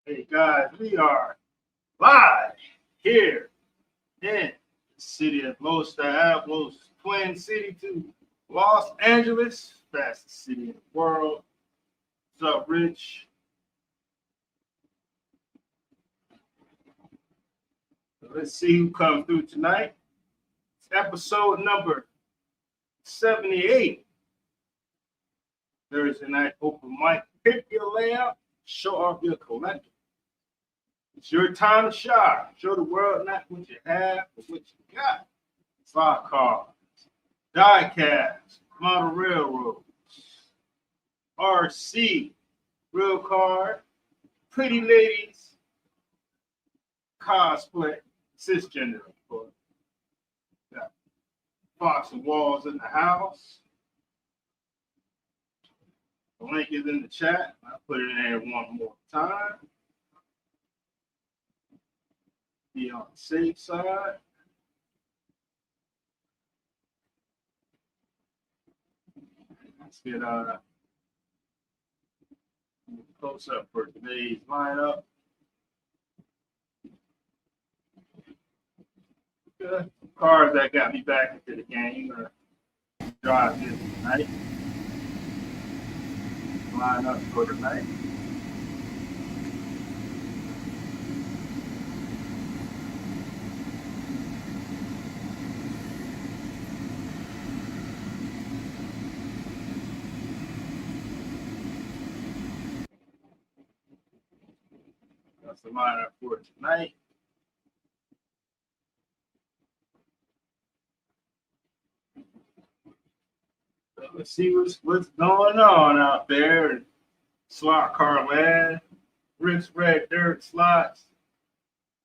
Hey guys, we are live here in the city of Los Diablos, Twin City to Los Angeles, fastest city in the world. What's up, Rich? So let's see who comes through tonight. It's episode number 78. Thursday night open mic. Pick your layout, show off your collectible. It's your time to shine. Show the world not what you have, but what you got. Slot cards, die casts, model railroads, RC, real card, pretty ladies, cosplay, cisgender, of course. Got Fox and Walls in the house. The link is in the chat. I'll put it in there one more time. Be on the safe side. Let's get close up for today's lineup. Good. Cards that got me back into the game. Drive this tonight. Line up for tonight. That's the lineup for tonight. So let's see what's going on out there in slot car land. Rick's Red Dirt Slots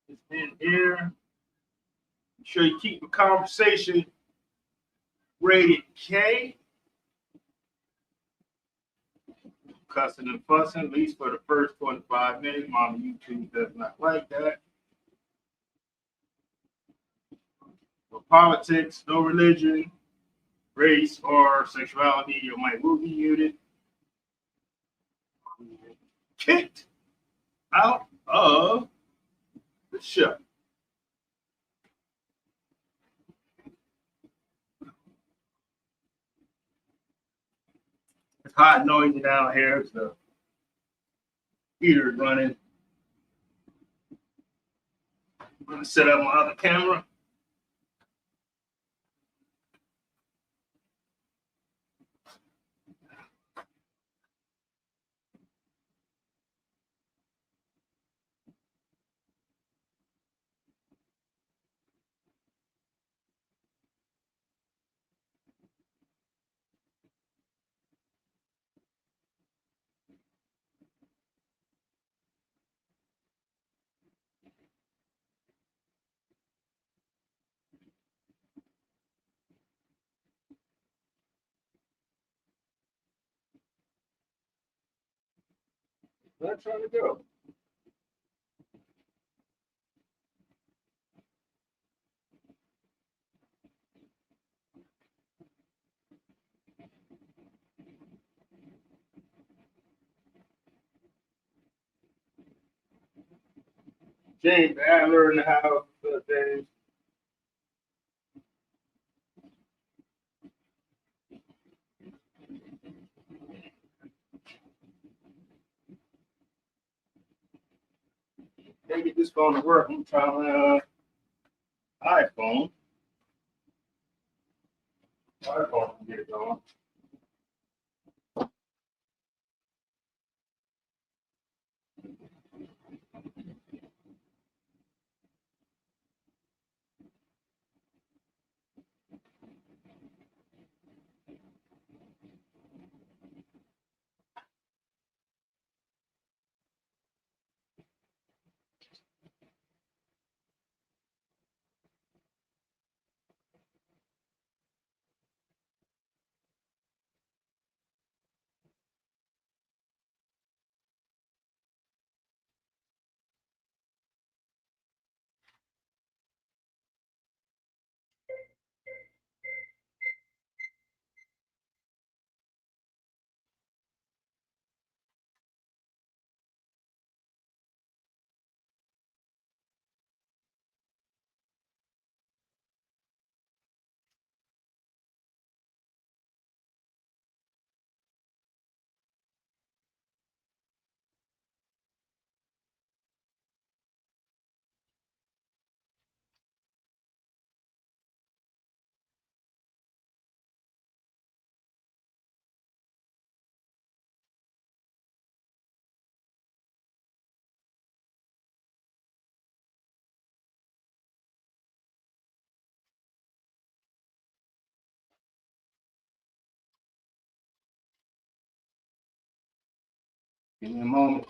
is in here. Make sure you keep the conversation rated K. Cussing and fussing, at least for the first 25 minutes. Mama YouTube does not like that. No politics, no religion, race, or sexuality. Your mic will be muted. Kicked out of the show. It's hot and noisy down here. The heater is running. I'm going to set up my other camera. Where I'm trying to go. James Adler in the house. James. Can't get this phone to work. I'm trying iPhone. iPhone can get it going. Give me a moment.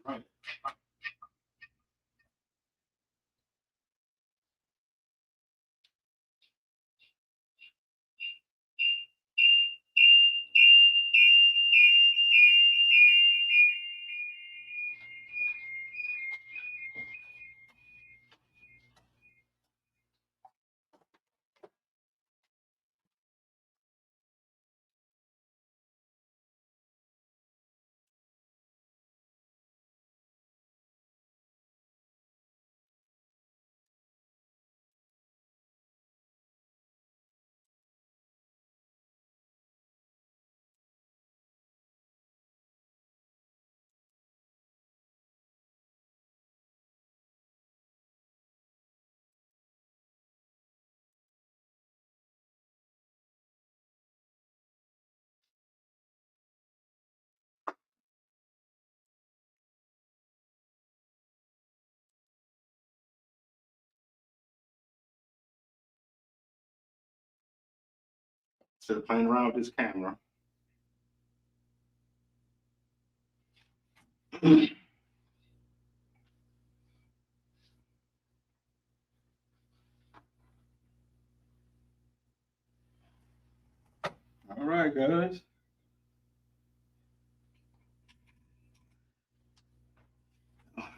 Right. Instead of playing around with this camera. All right, guys.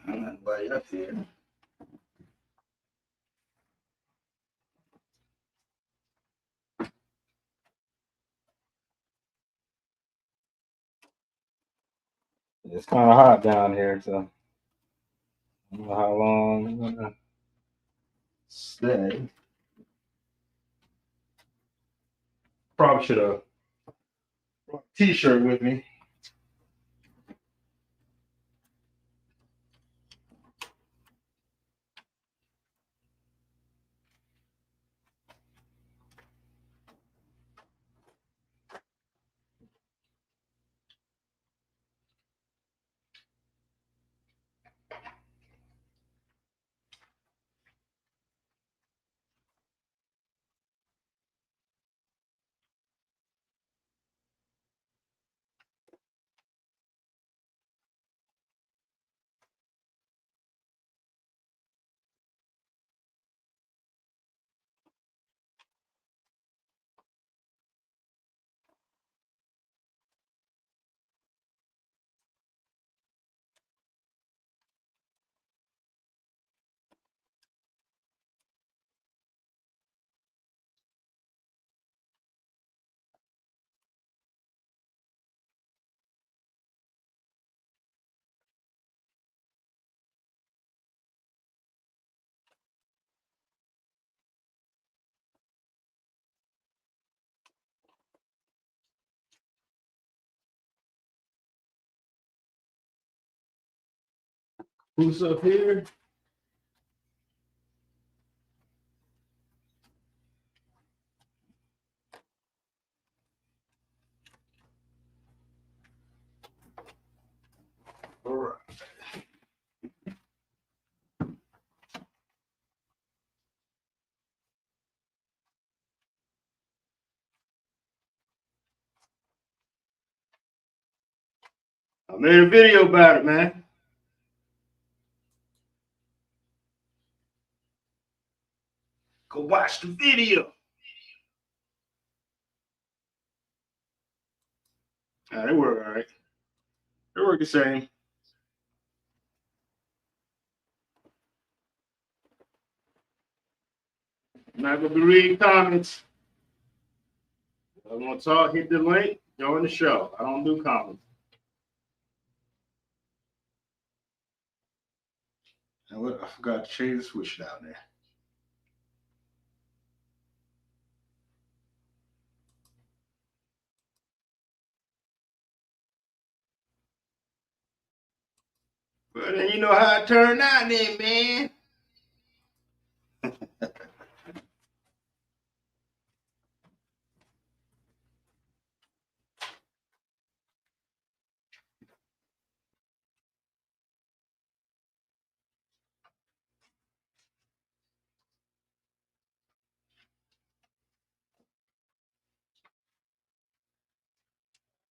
I'm not way up here. It's kind of hot down here, so I don't know how long I'm gonna stay. Probably should have brought a t-shirt with me. Who's up here? All right. I made a video about it, man. Go watch the video. All right, it worked all right. They work the same. I'm not gonna be reading comments. I want to talk, hit the link, join the show. I don't do comments. And what I forgot to change the switch down there. Well, then you know how it turned out then, man.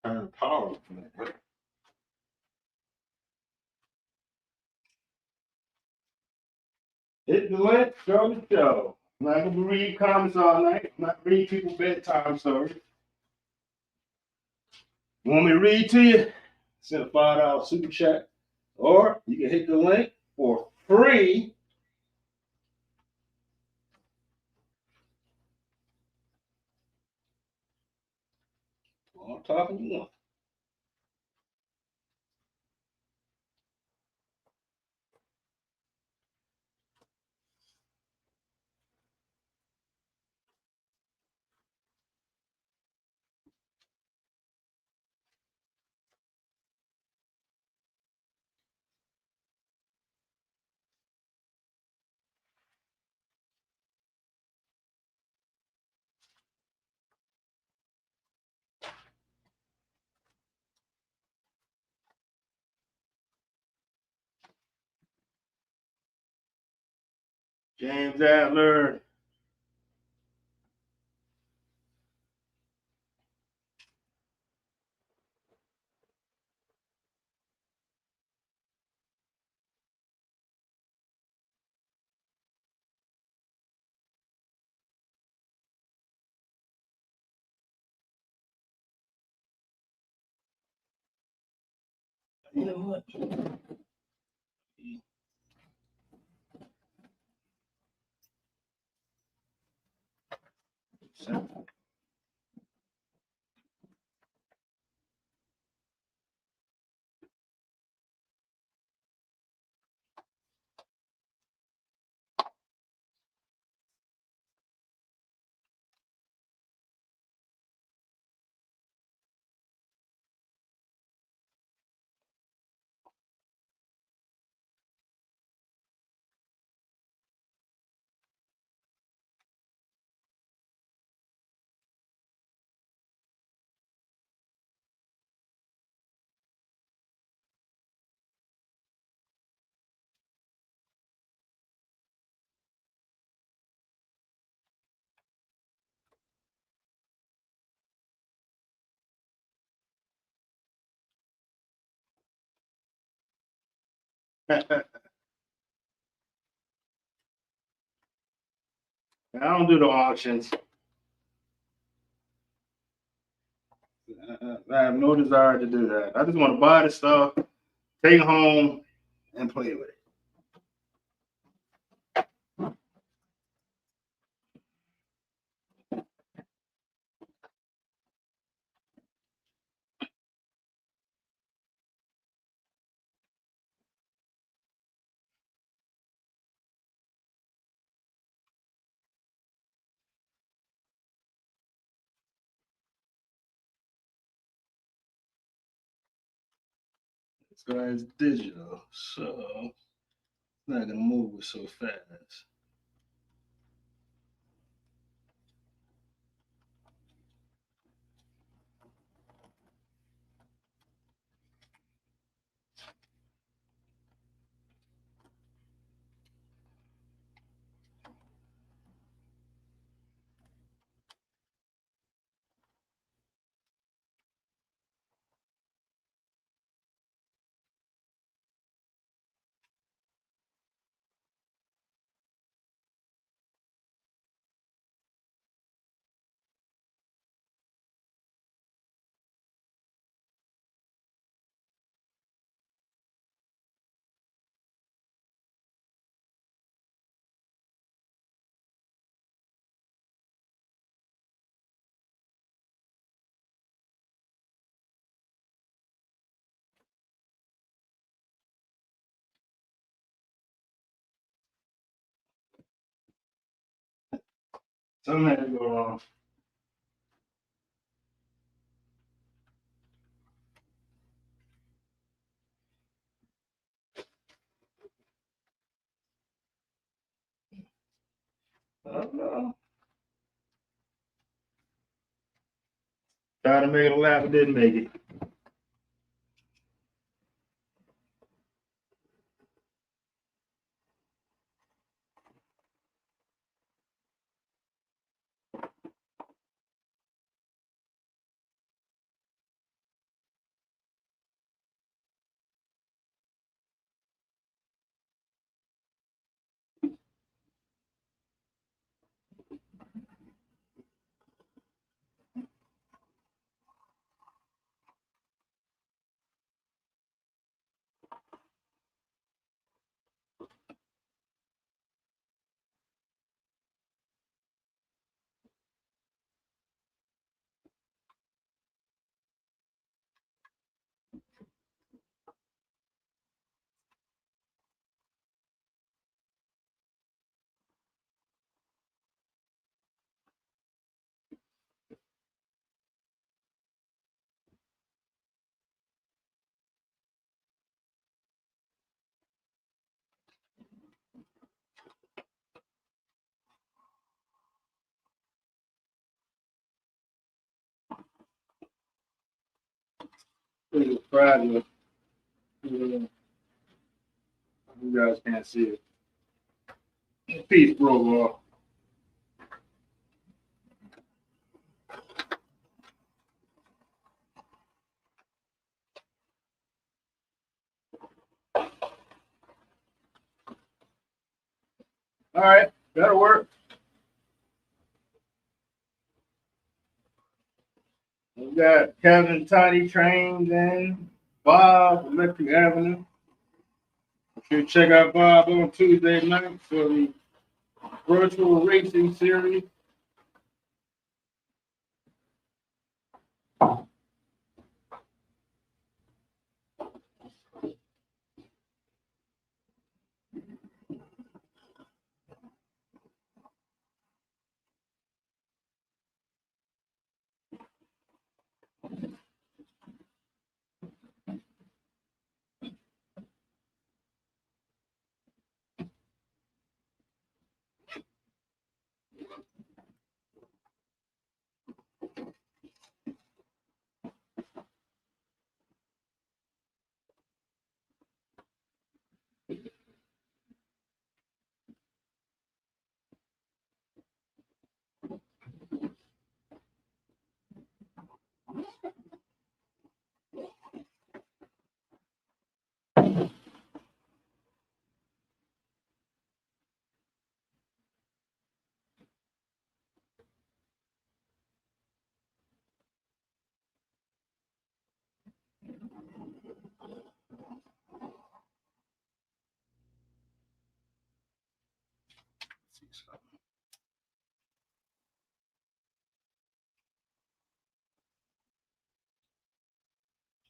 Turn the power off. Hit the link, join the show. I'm not gonna be reading comments all night. I'm not reading people's bedtime stories. You want me to read to you? Send a $5 super chat. Or you can hit the link for free. I'm talking you want. James Adler. You know what? I don't do the auctions. I have no desire to do that. I just want to buy the stuff, take it home, and play with it. This guy is digital, so it's not gonna move so fast. Something had to go wrong. I don't know. Tried to make it a lap, but didn't make it. Pretty proud of you. You guys can't see it. Piece broke off. All right, that'll work. We got Kevin Tiny Trains and Bob Electric Avenue. If you check out Bob on Tuesday night for the virtual racing series.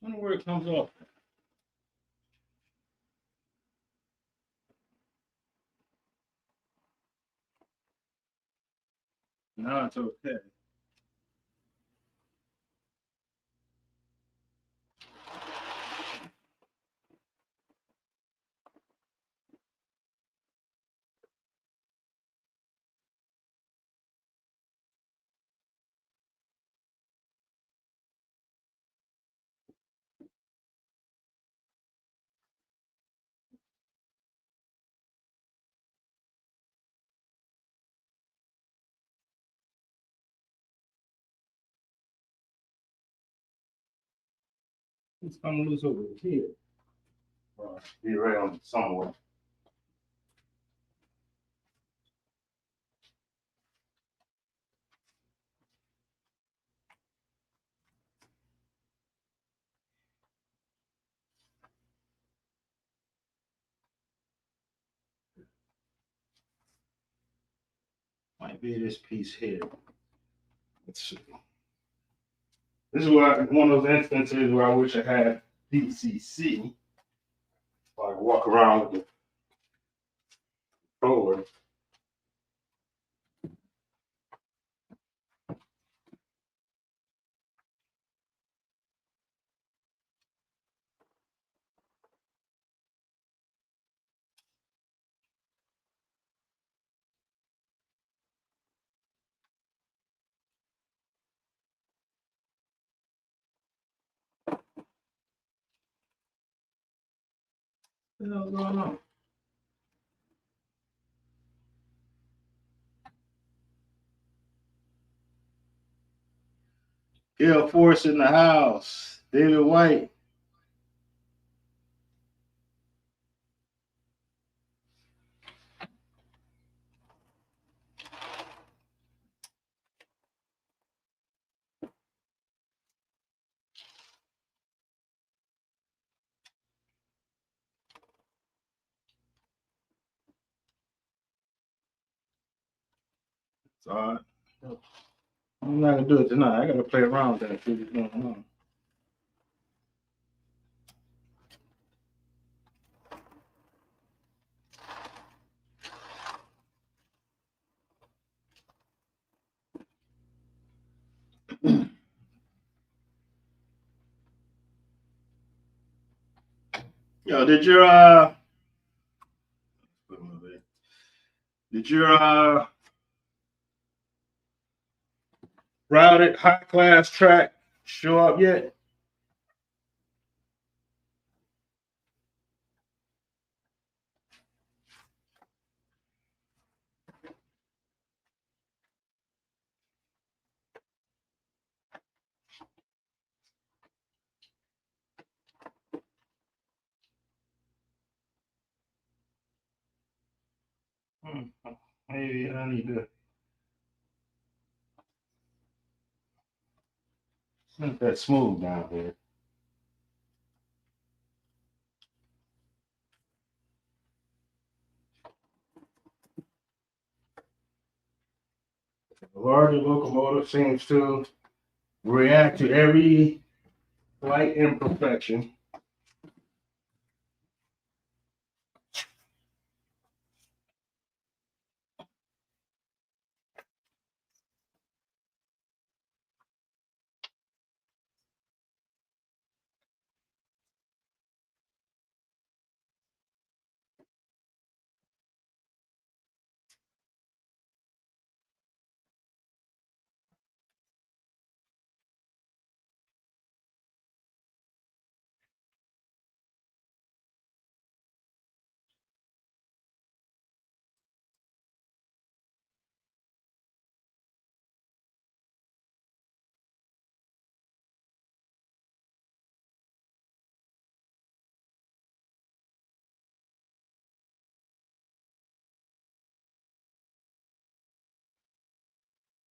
I wonder where it comes off. No, it's okay. It's coming loose over here. Be right on somewhere. Might be this piece here. Let's see. This is one of those instances where I wish I had DCC. So I can walk around with the controller. What the hell's going on? Air Force in the house. David White. It's all right. I'm not gonna do it tonight. I gotta play around with that. See what's going on. Yo, did your routed high class track show up yet? Maybe I need to make that smooth down here. The larger locomotive seems to react to every slight imperfection.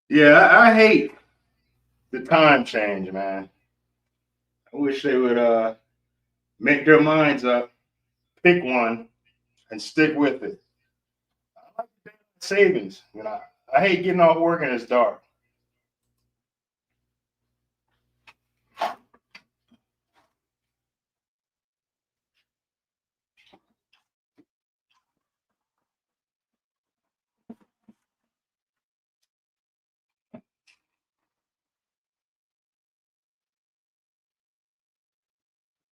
Yeah, I hate the time change, man. I wish they would make their minds up, pick one, and stick with it. I like the savings. I hate getting off work and it's dark.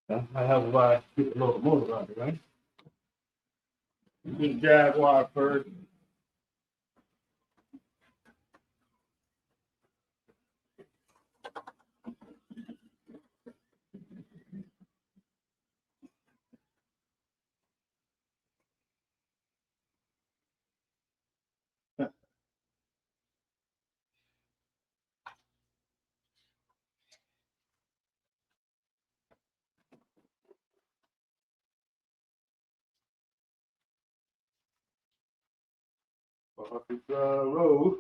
I have a get the locomotive out there, right? Get Jaguar first. Road.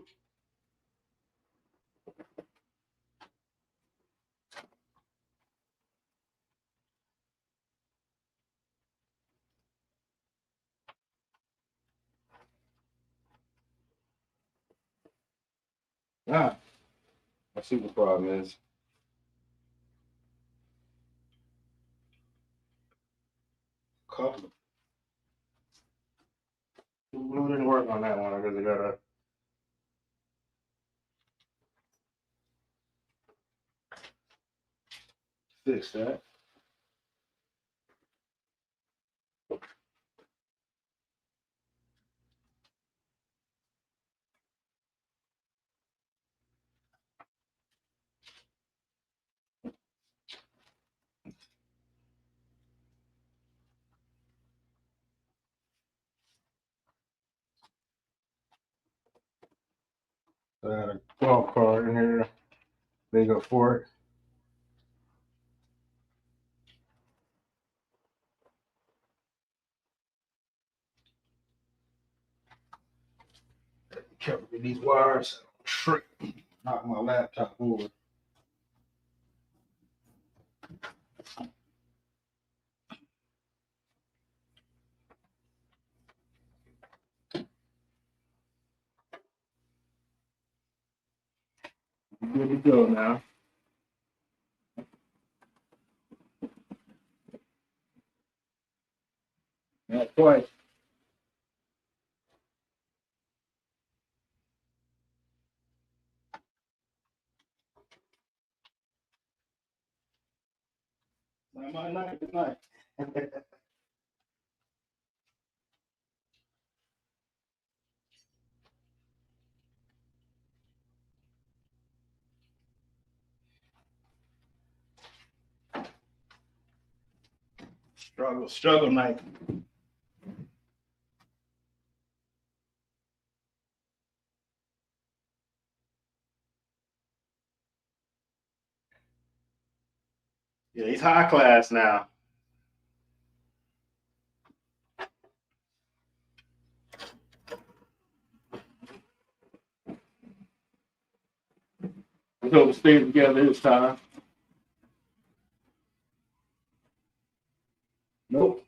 Ah, I see what the problem is. Couple. Glue didn't work on that one because I gotta fix that. So I had a golf cart in here, bigger for it. Careful with these wires, trick, knock my laptop over. Good to go now. Not quite. Not my night tonight. Struggle night. Yeah, he's high class now. We hope to stay together this time. Nope.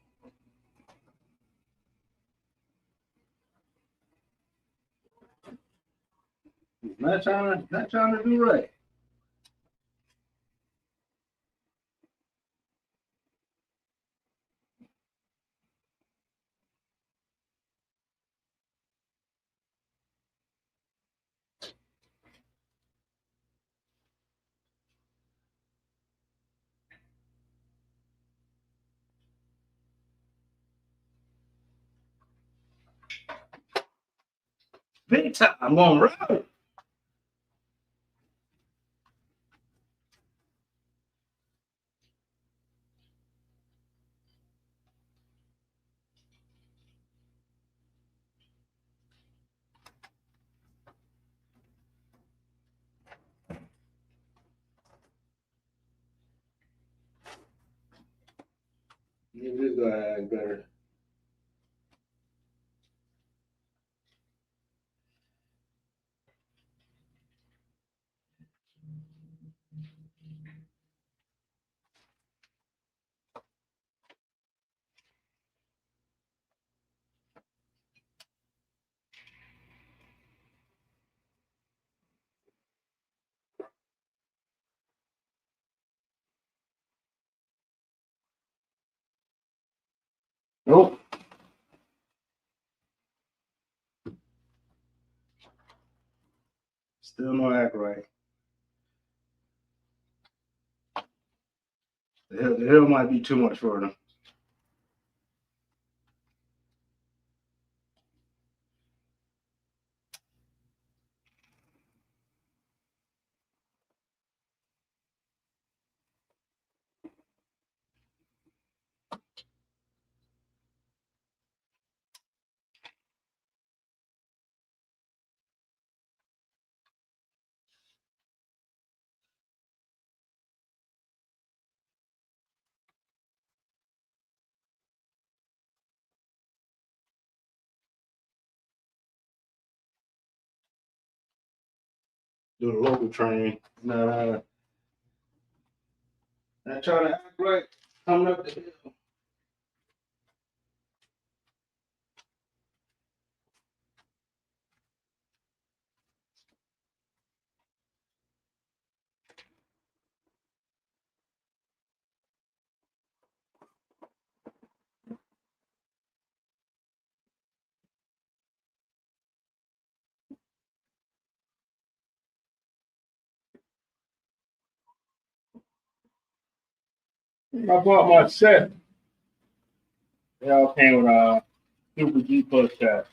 He's not trying to do right. Big time. I'm on road. You just gotta act better. Nope. Still no act right. The hill might be too much for them. Do the local train. Not trying to act right. Coming up the hill. I bought my set. They all came with Super G Plus chat.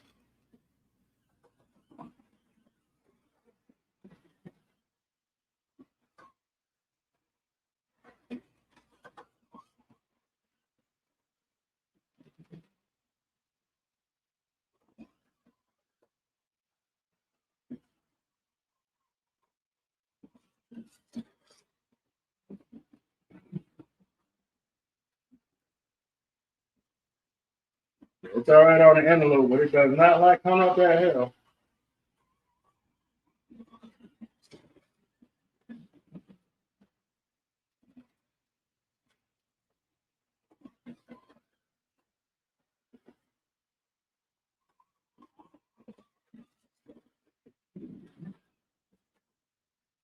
It's all right on the antelope, but it does not like coming up that hill.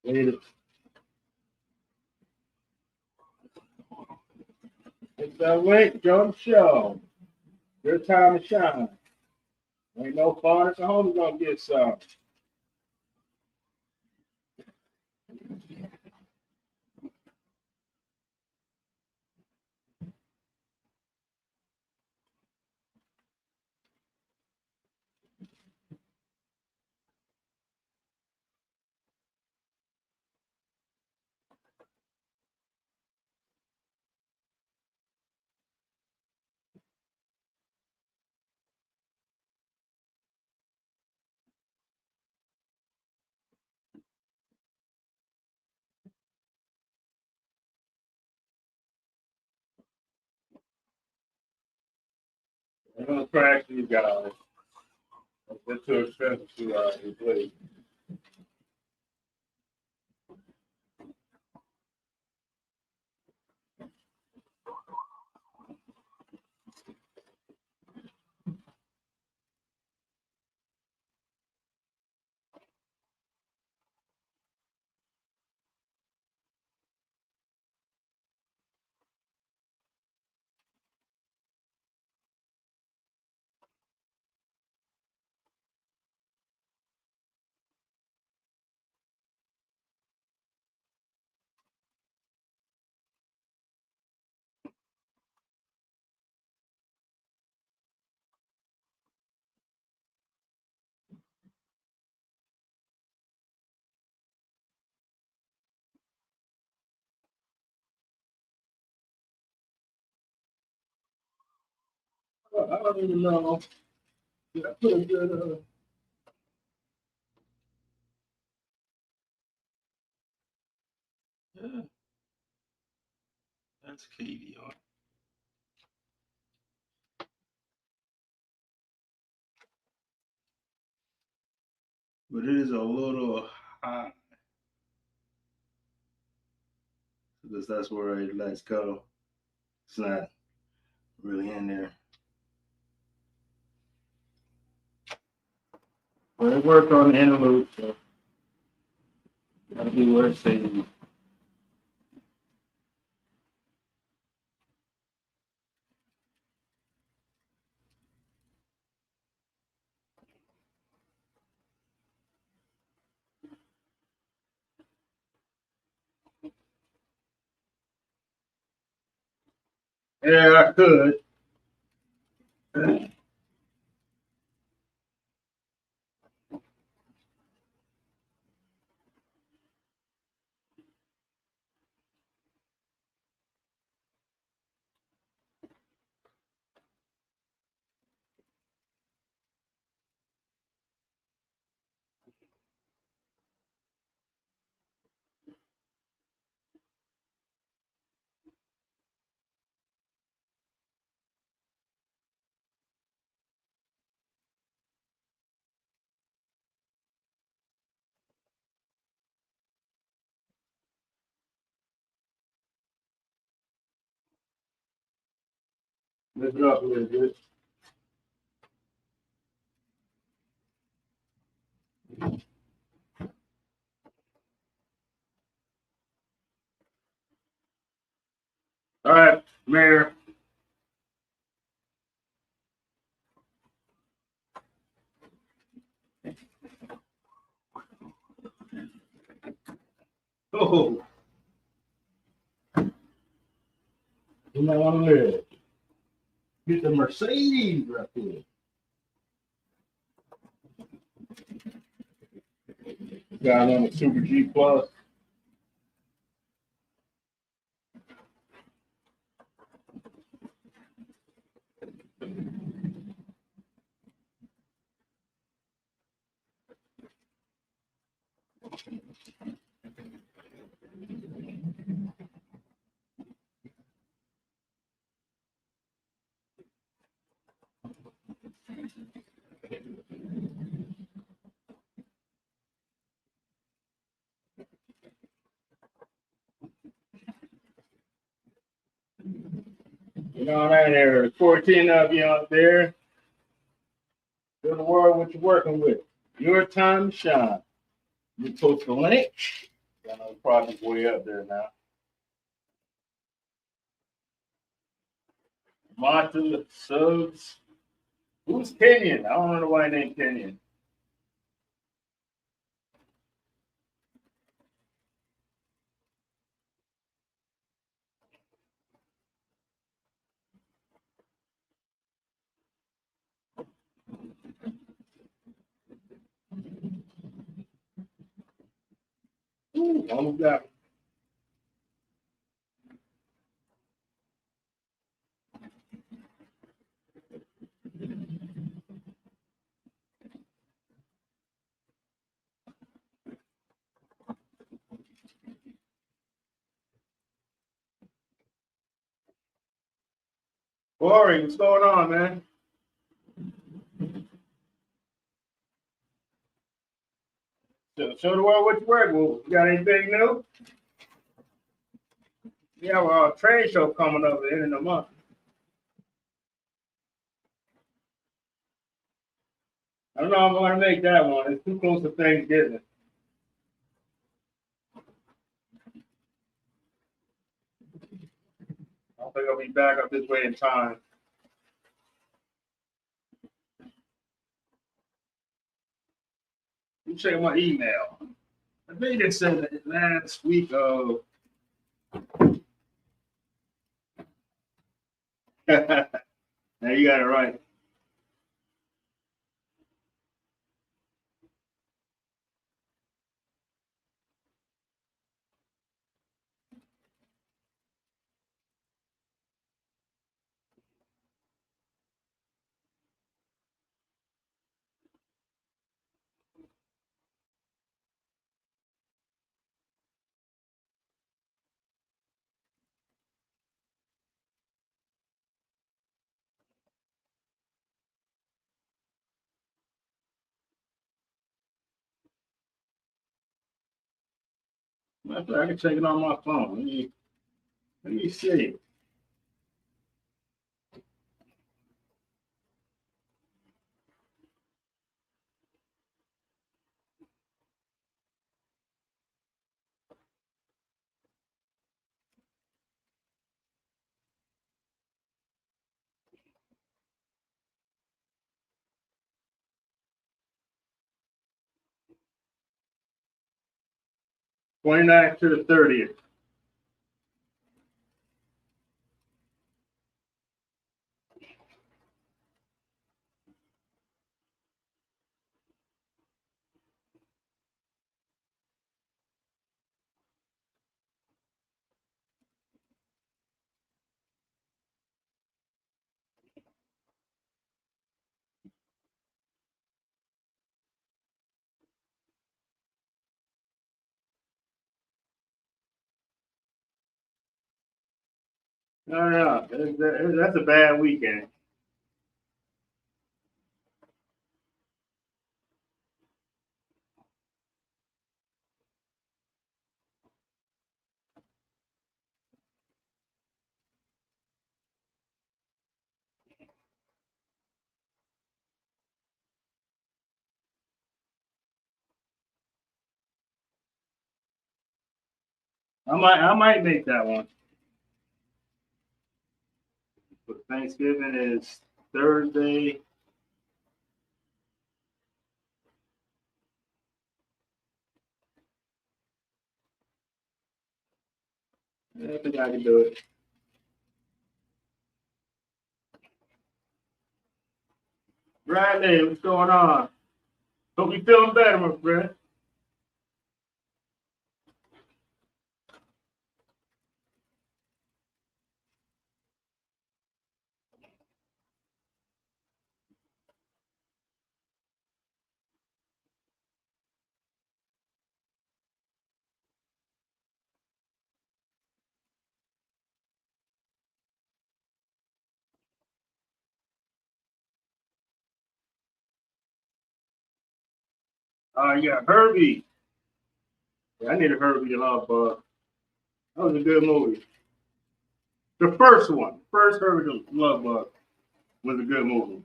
It's that late jump show. Your time to shine. Ain't no fun. It's a homie gonna get some. I'm gonna crash these guys. It's too expensive to replace. I don't even know. I put a good. Yeah, that's Katie on. But it is a little high because that's where it lets go. It's not really in there. But it worked on the interlude, so that'll be where it stays. Yeah, I could. Lift it up a little bit. All right, Mayor. Oh, you might want to live. Get the Mercedes right there. Got on the Super G Plus. You know, there 14 of you out there. Show the world what you're working with. Your time to shine. You post the link. I know the project's way up there now. Martha subs. Who's Kenyan? I don't know nobody named Kenyan. Ooh, almost got it. Corey, what's going on, man? Show the world what you work with. You got anything new? We have a trade show coming up at the end of the month. I don't know if I'm going to make that one. It's too close to Thanksgiving. I don't think I'll be back up this way in time. Let me check my email. I think it said that last week of. Now you got it right. I can check it on my phone. Let me see. Twenty-ninth to the 30th. No. That's a bad weekend. I might make that one. But Thanksgiving is Thursday. I think I can do it. Riley, what's going on? Hope you feeling better, my friend. Yeah, Herbie. Yeah, I need a Herbie to love, That was a good movie. The first one, first Herbert the Love Bug, was a good movie.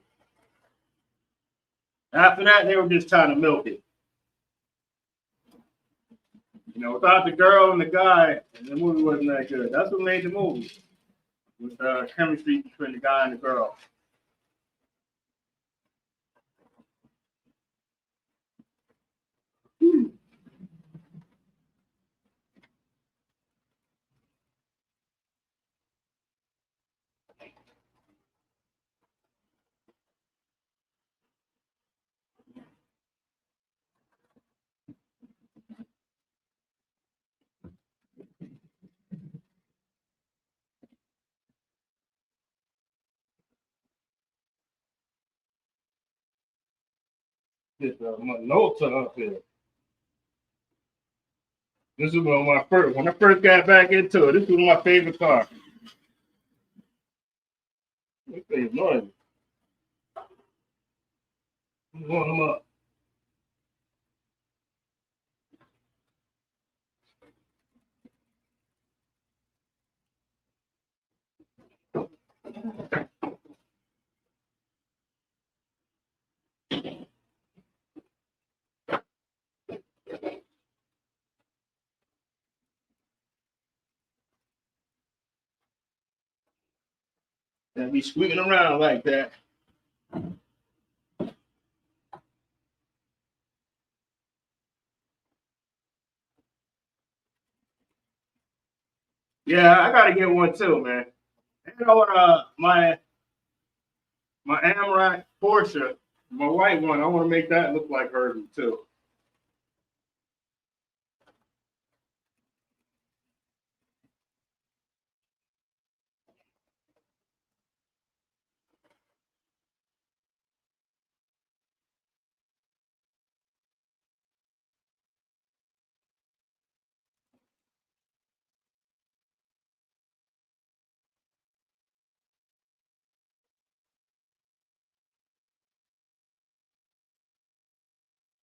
After that, they were just trying to milk it. You know, without the girl and the guy, the movie wasn't that good. That's what made the movie. With chemistry between the guy and the girl. Just my notes are up here. This is when I first got back into it. This was my favorite car. This thing's noisy. I'm blowing them up. And be squeaking around like that. Yeah, I gotta get one too, man. And I want my Amrock Porsche, my white one. I want to make that look like hers too.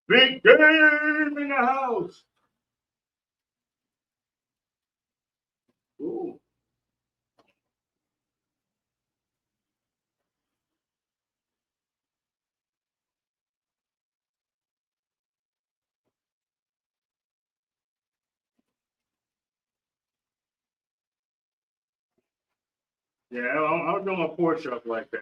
Big game in the house. Ooh. Yeah, I'll do my Porsche up like that.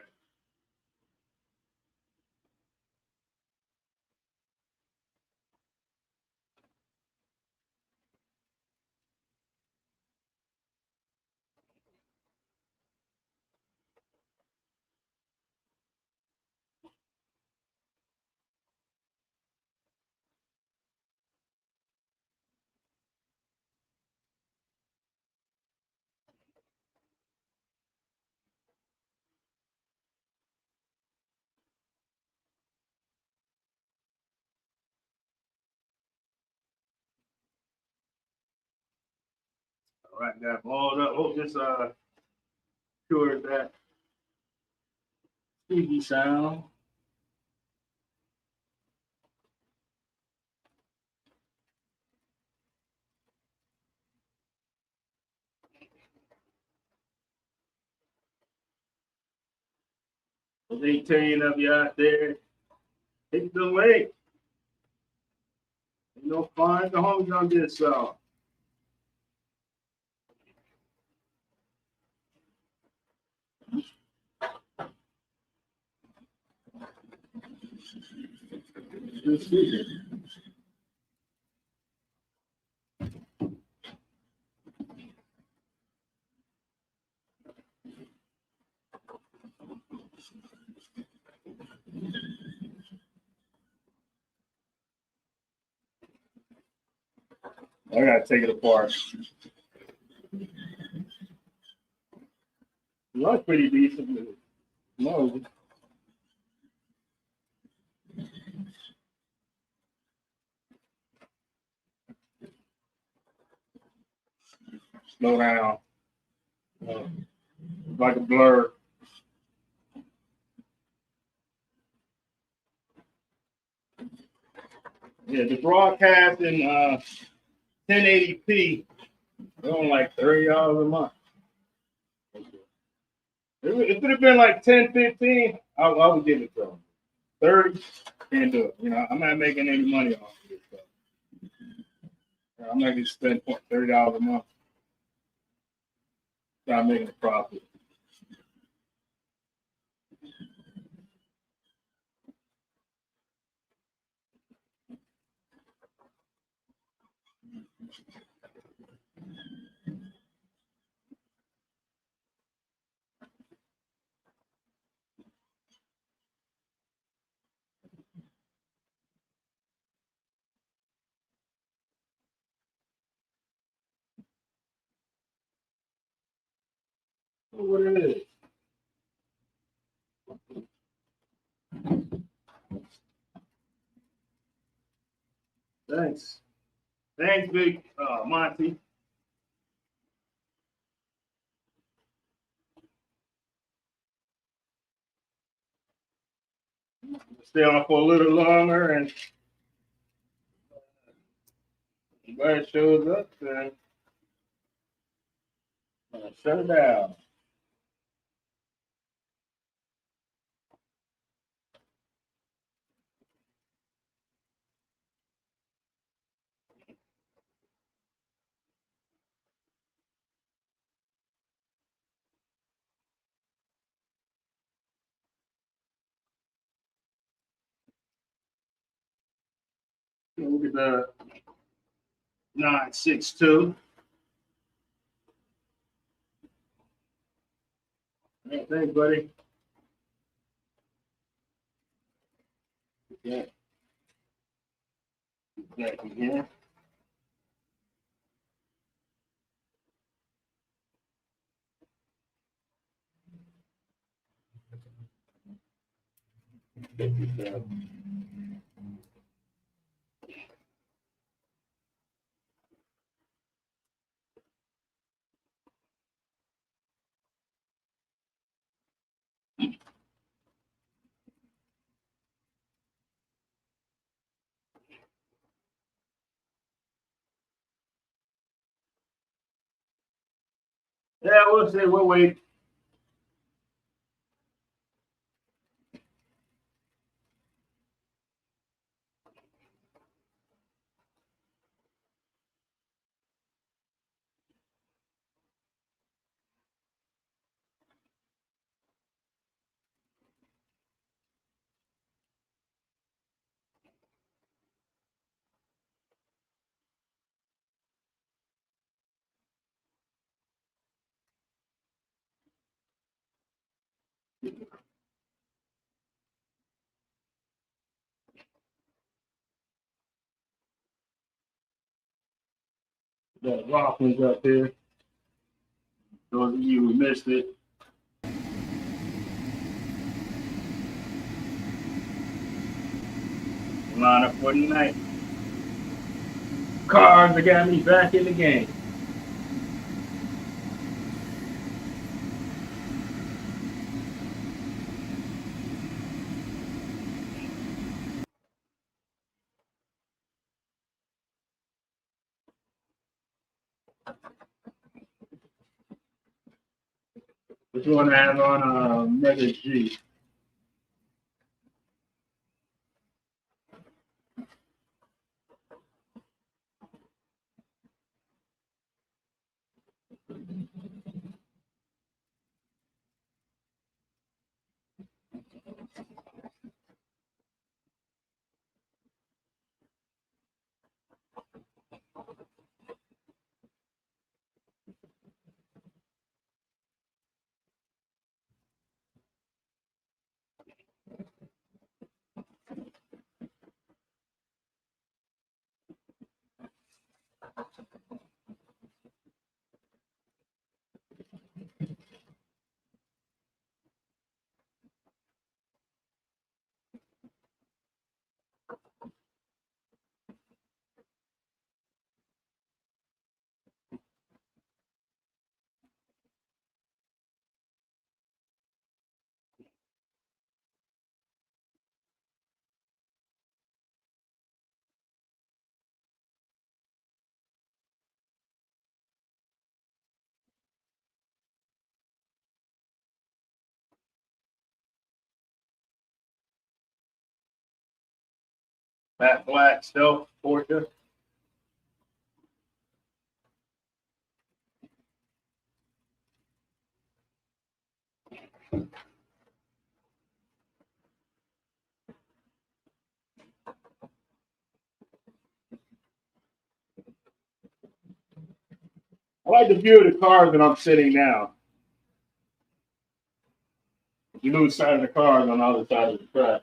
All right, got balled up. Hope this cured that squeaky sound. Those 18 of you out there, hit the lake. You know, find the homies on this song. I gotta take it apart. That's pretty decent. No. Slow down. Like a blur. Yeah, the broadcast in 1080p, they're on like $30 a month. if it had been like 10, 15, I would give it to them. 30, can't do it. You know, I'm not making any money off of this stuff. I'm not gonna spend $30 a month. Not making a profit. What it is. Thanks. Thanks, Big Monty. Stay on for a little longer, and anybody shows up, then shut it down. Look at the 962. Hey, thanks, buddy. Yeah. Back again. Yeah, we'll see. We'll wait. The Rockland's up here. Those of you who missed it. Line up for the night. Cards that got me back in the game. Which one I have on Mega G? Matte black stealth Porsche. I like the view of the cars that I'm sitting now. You lose sight of the cars on the other side of the track.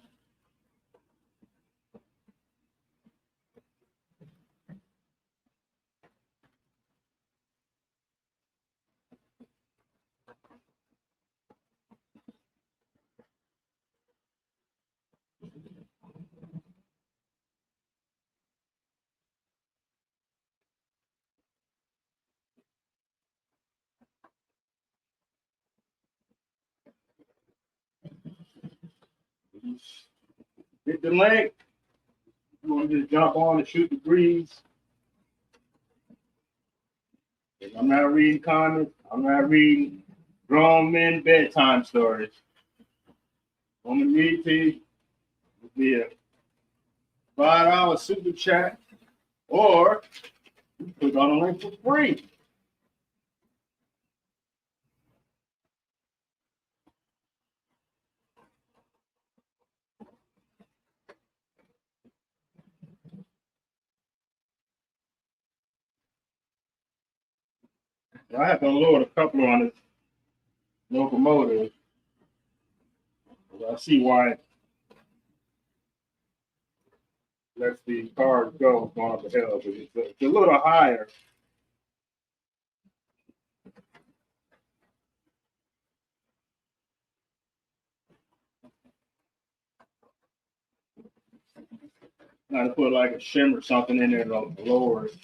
Hit the link. You want to just jump on and shoot the breeze. I'm not reading comments. I'm not reading grown men bedtime stories. I'm gonna read to you via $5 super chat, or click on the link for free. I have to unload a couple on this locomotive. I see why it lets the cars go going up the hill, but it's a little higher. I had to put like a shim or something in there to lower it.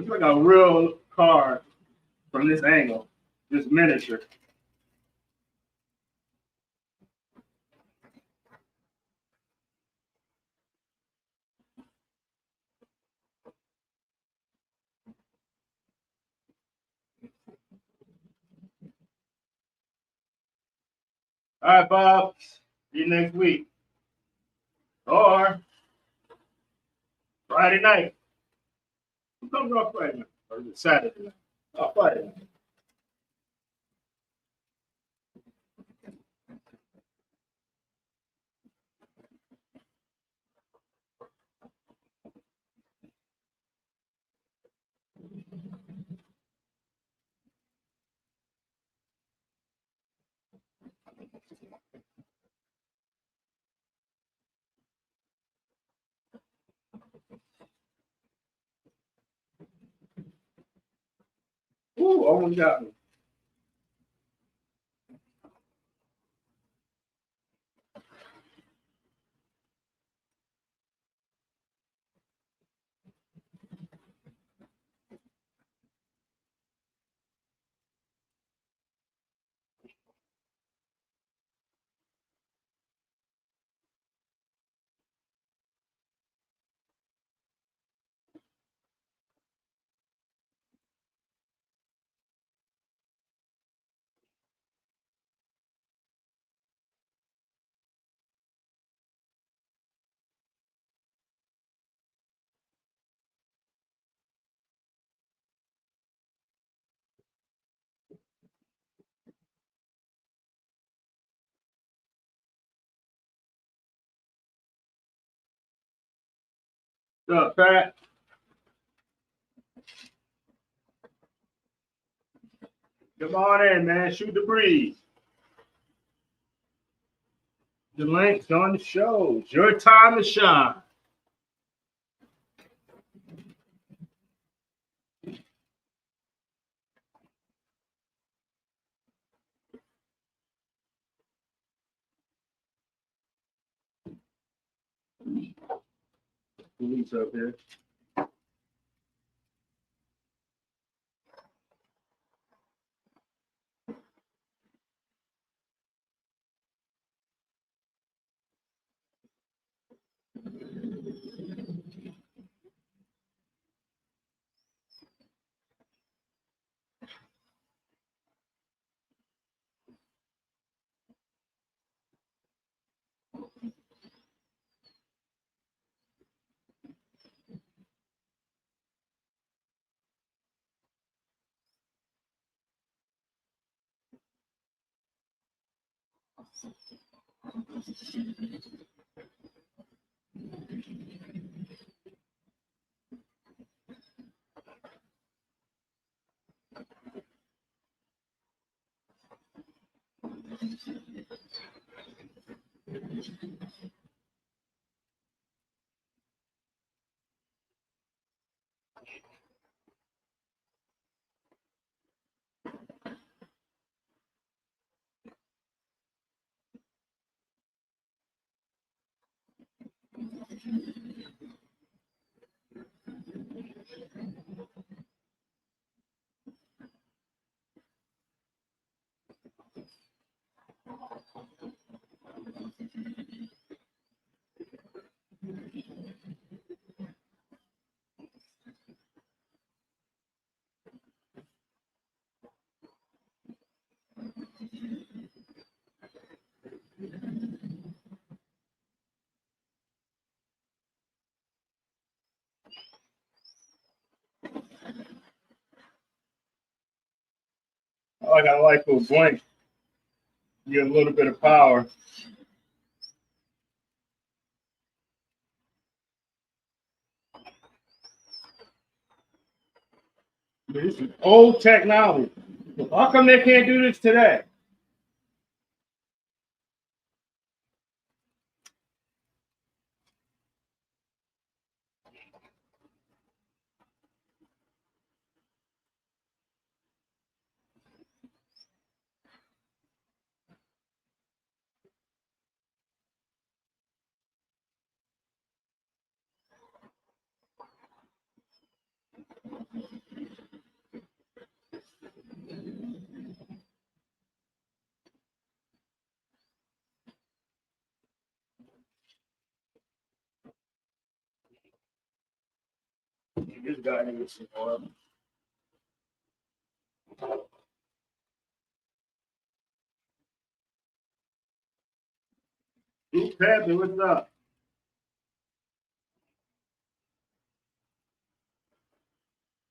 It's like a real car from this angle, this miniature. All right, Bob. See you next week. Or Friday night. Who comes off Friday night? Or is it Saturday night? Oh, Friday night. Ooh, almost got me. What's up, Pat? Come on in, man. Shoot the breeze. The link's on the show. It's your time to shine. Police up here. I got a light bulb blank. Get a little bit of power. This is old technology. How come they can't do this today? This guy needs some oil. Who's Pappy? What's up?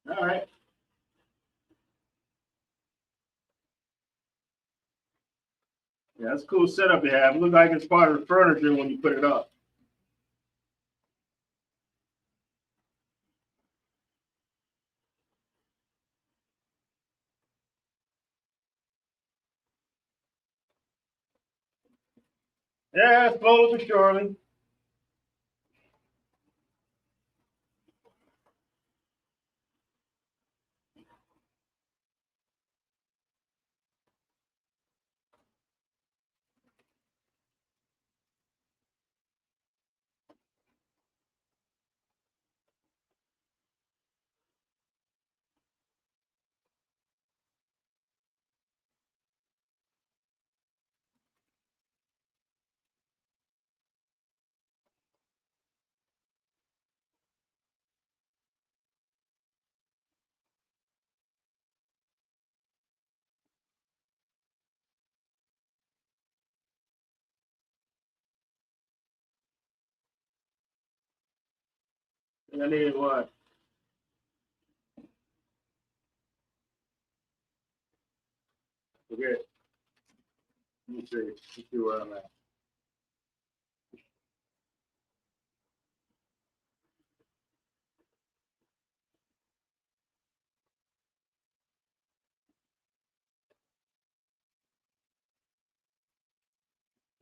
All right. Yeah, that's a cool setup you have. It looks like it's part of the furniture when you put it up. Yeah, slowly but surely. I need what? Forget. Let me see. Let's see where I'm at.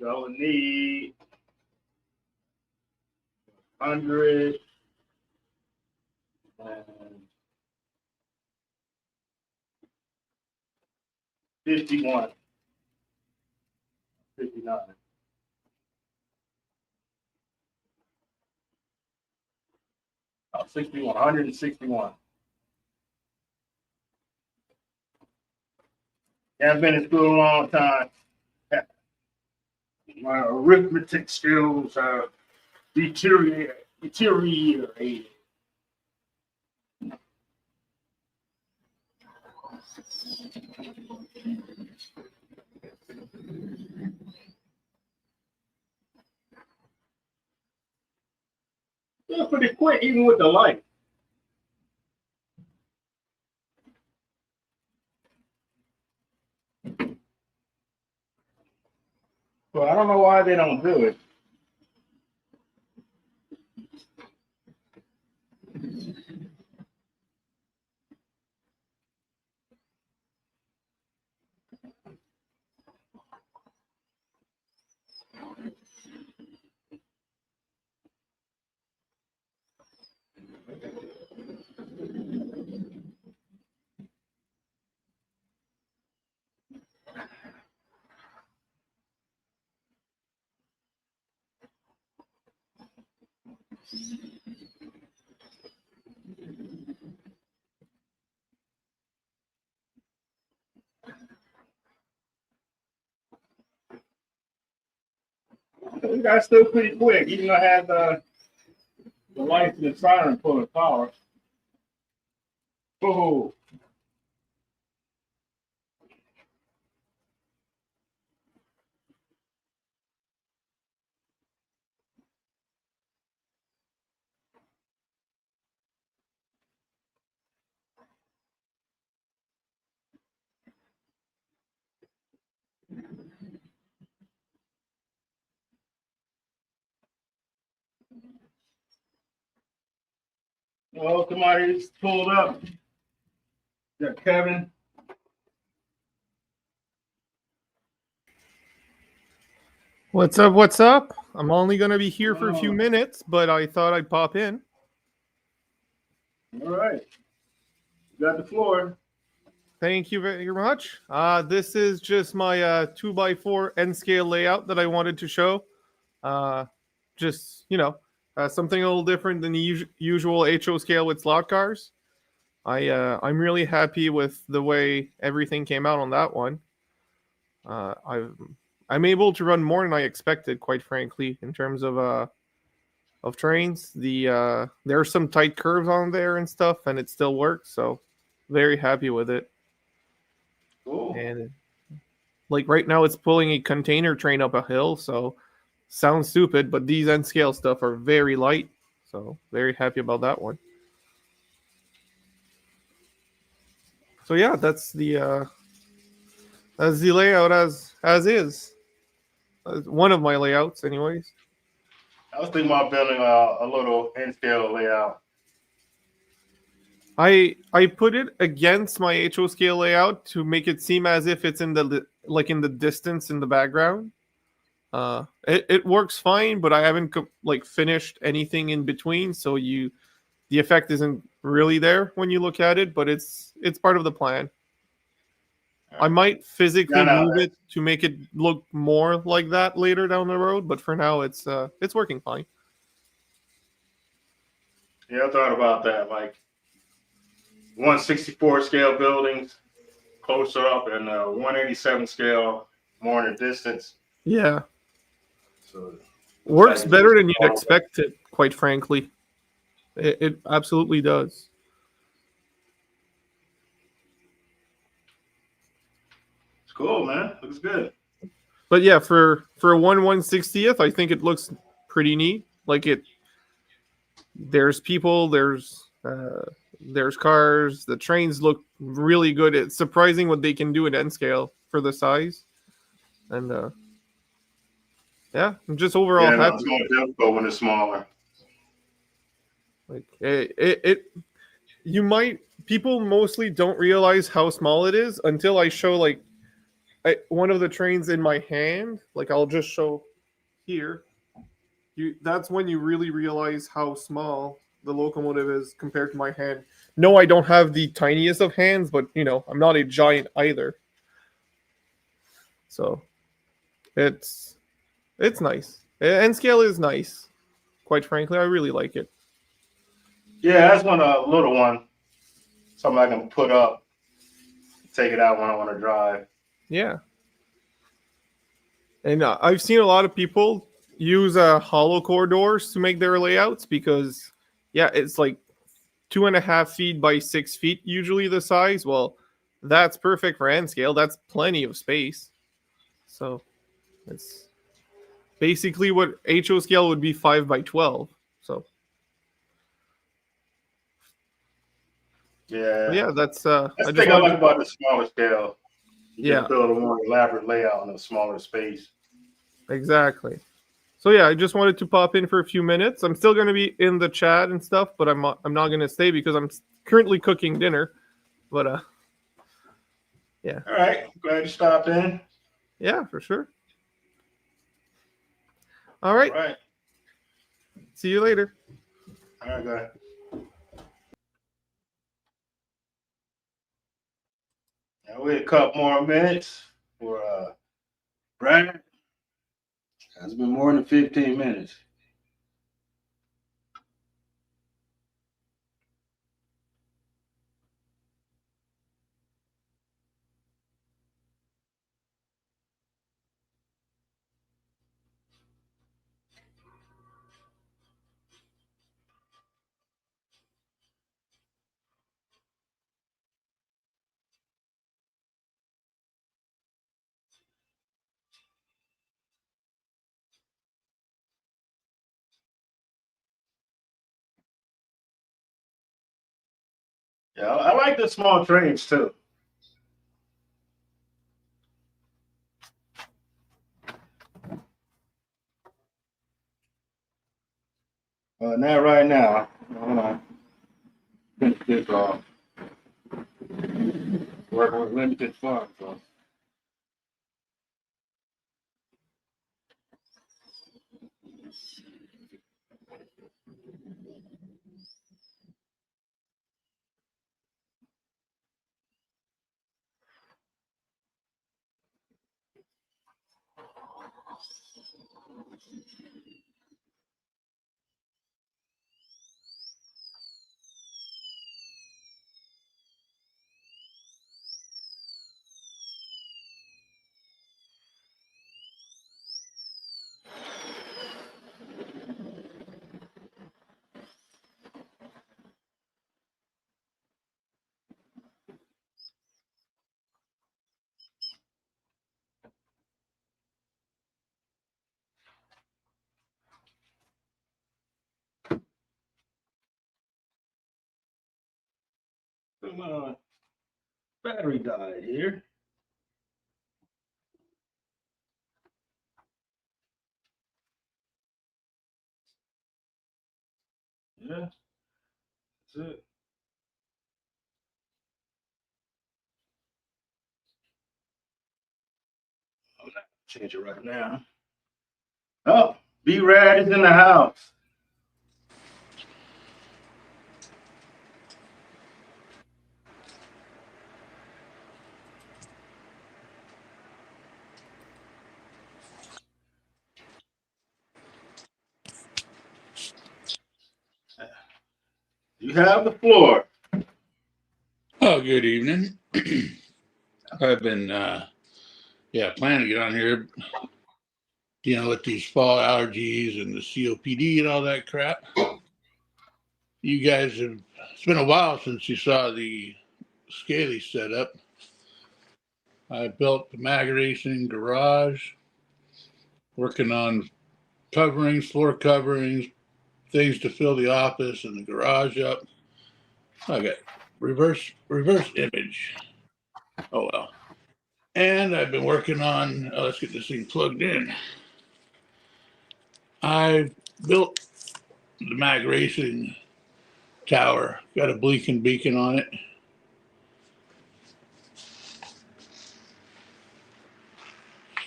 So I need 100 and 51, 59. 61, 161. I've been in school a long time. My arithmetic skills are deteriorated. Yeah, pretty quick, even with the light. Well, I don't know why they don't do it. You guys still pretty quick, even though I had the lights and the siren pulling power. Oh. Oh, somebody's pulled up. Yeah, Kevin. What's up? What's up? I'm only going to be here for a few minutes, but I thought I'd pop in. All right. You got the floor. Thank you very much. This is just my 2x4 N scale layout that I wanted to show. Just, something a little different than the usual HO scale with slot cars. I'm really happy with the way everything came out on that one. I'm able to run more than I expected, quite frankly, in terms of trains. There are some tight curves on there and stuff, and it still works. So, very happy with it. Cool. And like right now, it's pulling a container train up a hill. So, sounds stupid, but these N scale stuff are very light. So, very happy about that one. So yeah, that's the layout as is. One of my layouts, anyways. I was thinking about building a little N scale layout. I put it against my HO scale layout to make it seem as if it's in the distance in the background. It works fine, but I haven't finished anything in between, so the effect isn't really there when you look at it, but it's part of the plan. I might physically move it to make it look more like that later down the road, but for now it's working fine. Yeah, I thought about that. Like 164 scale buildings closer up and 187 scale more in the distance. Yeah. So works better than you'd expect it, quite frankly. It absolutely does. It's cool, man. Looks good. But yeah, for a 1/160th, I think it looks pretty neat. There's people, there's cars, the trains look really good. It's surprising what they can do at N scale for the size. And yeah, I'm just overall happy. It's more difficult when it's smaller. People mostly don't realize how small it is until I show one of the trains in my hand. I'll just show here. That's when you really realize how small the locomotive is compared to my hand. No, I don't have the tiniest of hands, but I'm not a giant either. So it's nice. N scale is nice. Quite frankly, I really like it. Yeah, that's one a little one. Something I can put up, take it out when I want to drive. Yeah. And I've seen a lot of people use hollow core doors to make their layouts because, yeah, it's like 2.5 feet by 6 feet, usually the size. Well, that's perfect for N scale. That's plenty of space. So it's basically what HO scale would be 5 by 12. So Yeah, yeah, that's that's I the just thing I wanted like to, about the smaller scale. You can yeah, build a more elaborate layout in a smaller space. exactly. So yeah, I just wanted to pop in for a few minutes. I'm still going to be in the chat and stuff, but I'm not going to stay because I'm currently cooking dinner. But yeah. All right, glad you stopped in. Yeah, for sure. All All right. right, See you later. all right, guys. Now we a couple more minutes for Brad. It's been more than 15 minutes. Yeah, I like the small trains too. Not right now. Hold on. Finish this off. Working with limited funds. So. Come on. Battery died here. Yeah, that's it. I'm not change it right now. Oh, B-Rad is in the house. You have the floor. Oh, good evening. I've been, planning to get on here, with these fall allergies and the COPD and all that crap. You guys have, it's been a while since you saw the Scaly setup. I built the mag racing garage, working on coverings, floor coverings, things to fill the office and the garage up. I got reverse image. Oh well. And I've been working on, let's get this thing plugged in. I built the mag racing tower, got a blinking beacon on it.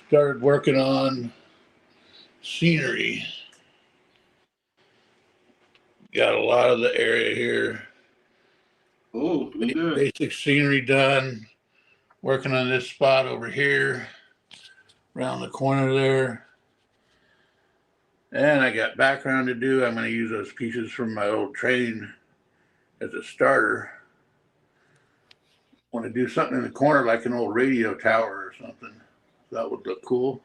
Started working on scenery. Got a lot of the area here. Oh, doing good. Basic scenery done. Working on this spot over here, around the corner there. And I got background to do. I'm going to use those pieces from my old train as a starter. Want to do something in the corner like an old radio tower or something. That would look cool.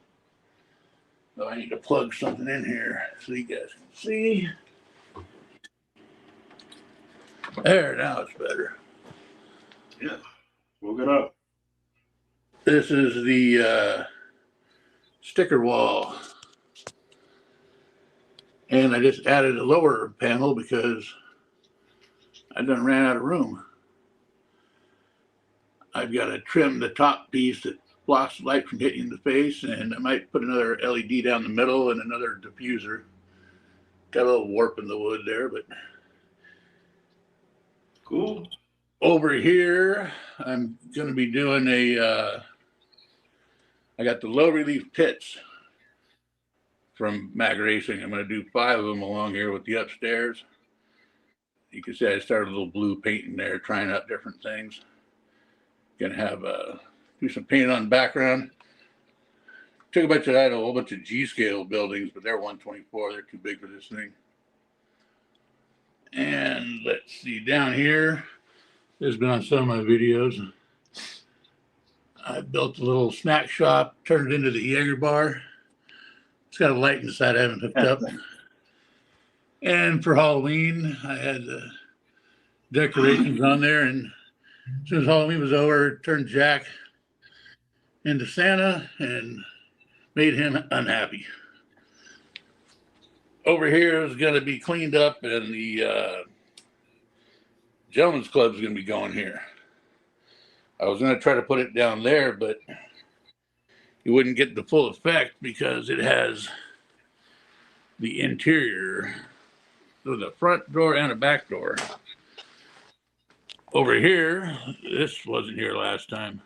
So I need to plug something in here so you guys can see. There, now it's better. Yeah. We'll get up. This is the sticker wall. And I just added a lower panel because I done ran out of room. I've got to trim the top piece that blocks light from hitting the face, and I might put another LED down the middle and another diffuser. Got a little warp in the wood there, but Cool. over here, I'm going to be doing I got the low relief pits from Mag Racing. I'm going to do 5 of them along here with the upstairs. You can see I started a little blue paint in there, trying out different things. Gonna have do some paint on the background. Took a bunch of, I had a whole bunch of G-scale buildings, but they're 124. They're too big for this thing. And let's see, down here, this has been on some of my videos. I built a little snack shop, turned it into the Jaeger bar. It's got a light inside I haven't hooked up. And for Halloween, I had the decorations on there. And as soon as Halloween was over, turned Jack into Santa and made him unhappy. Over here is going to be cleaned up, and the Gentlemen's Club is going to be going here. I was going to try to put it down there, but you wouldn't get the full effect because it has the interior, so the front door and a back door. Over here, this wasn't here last time.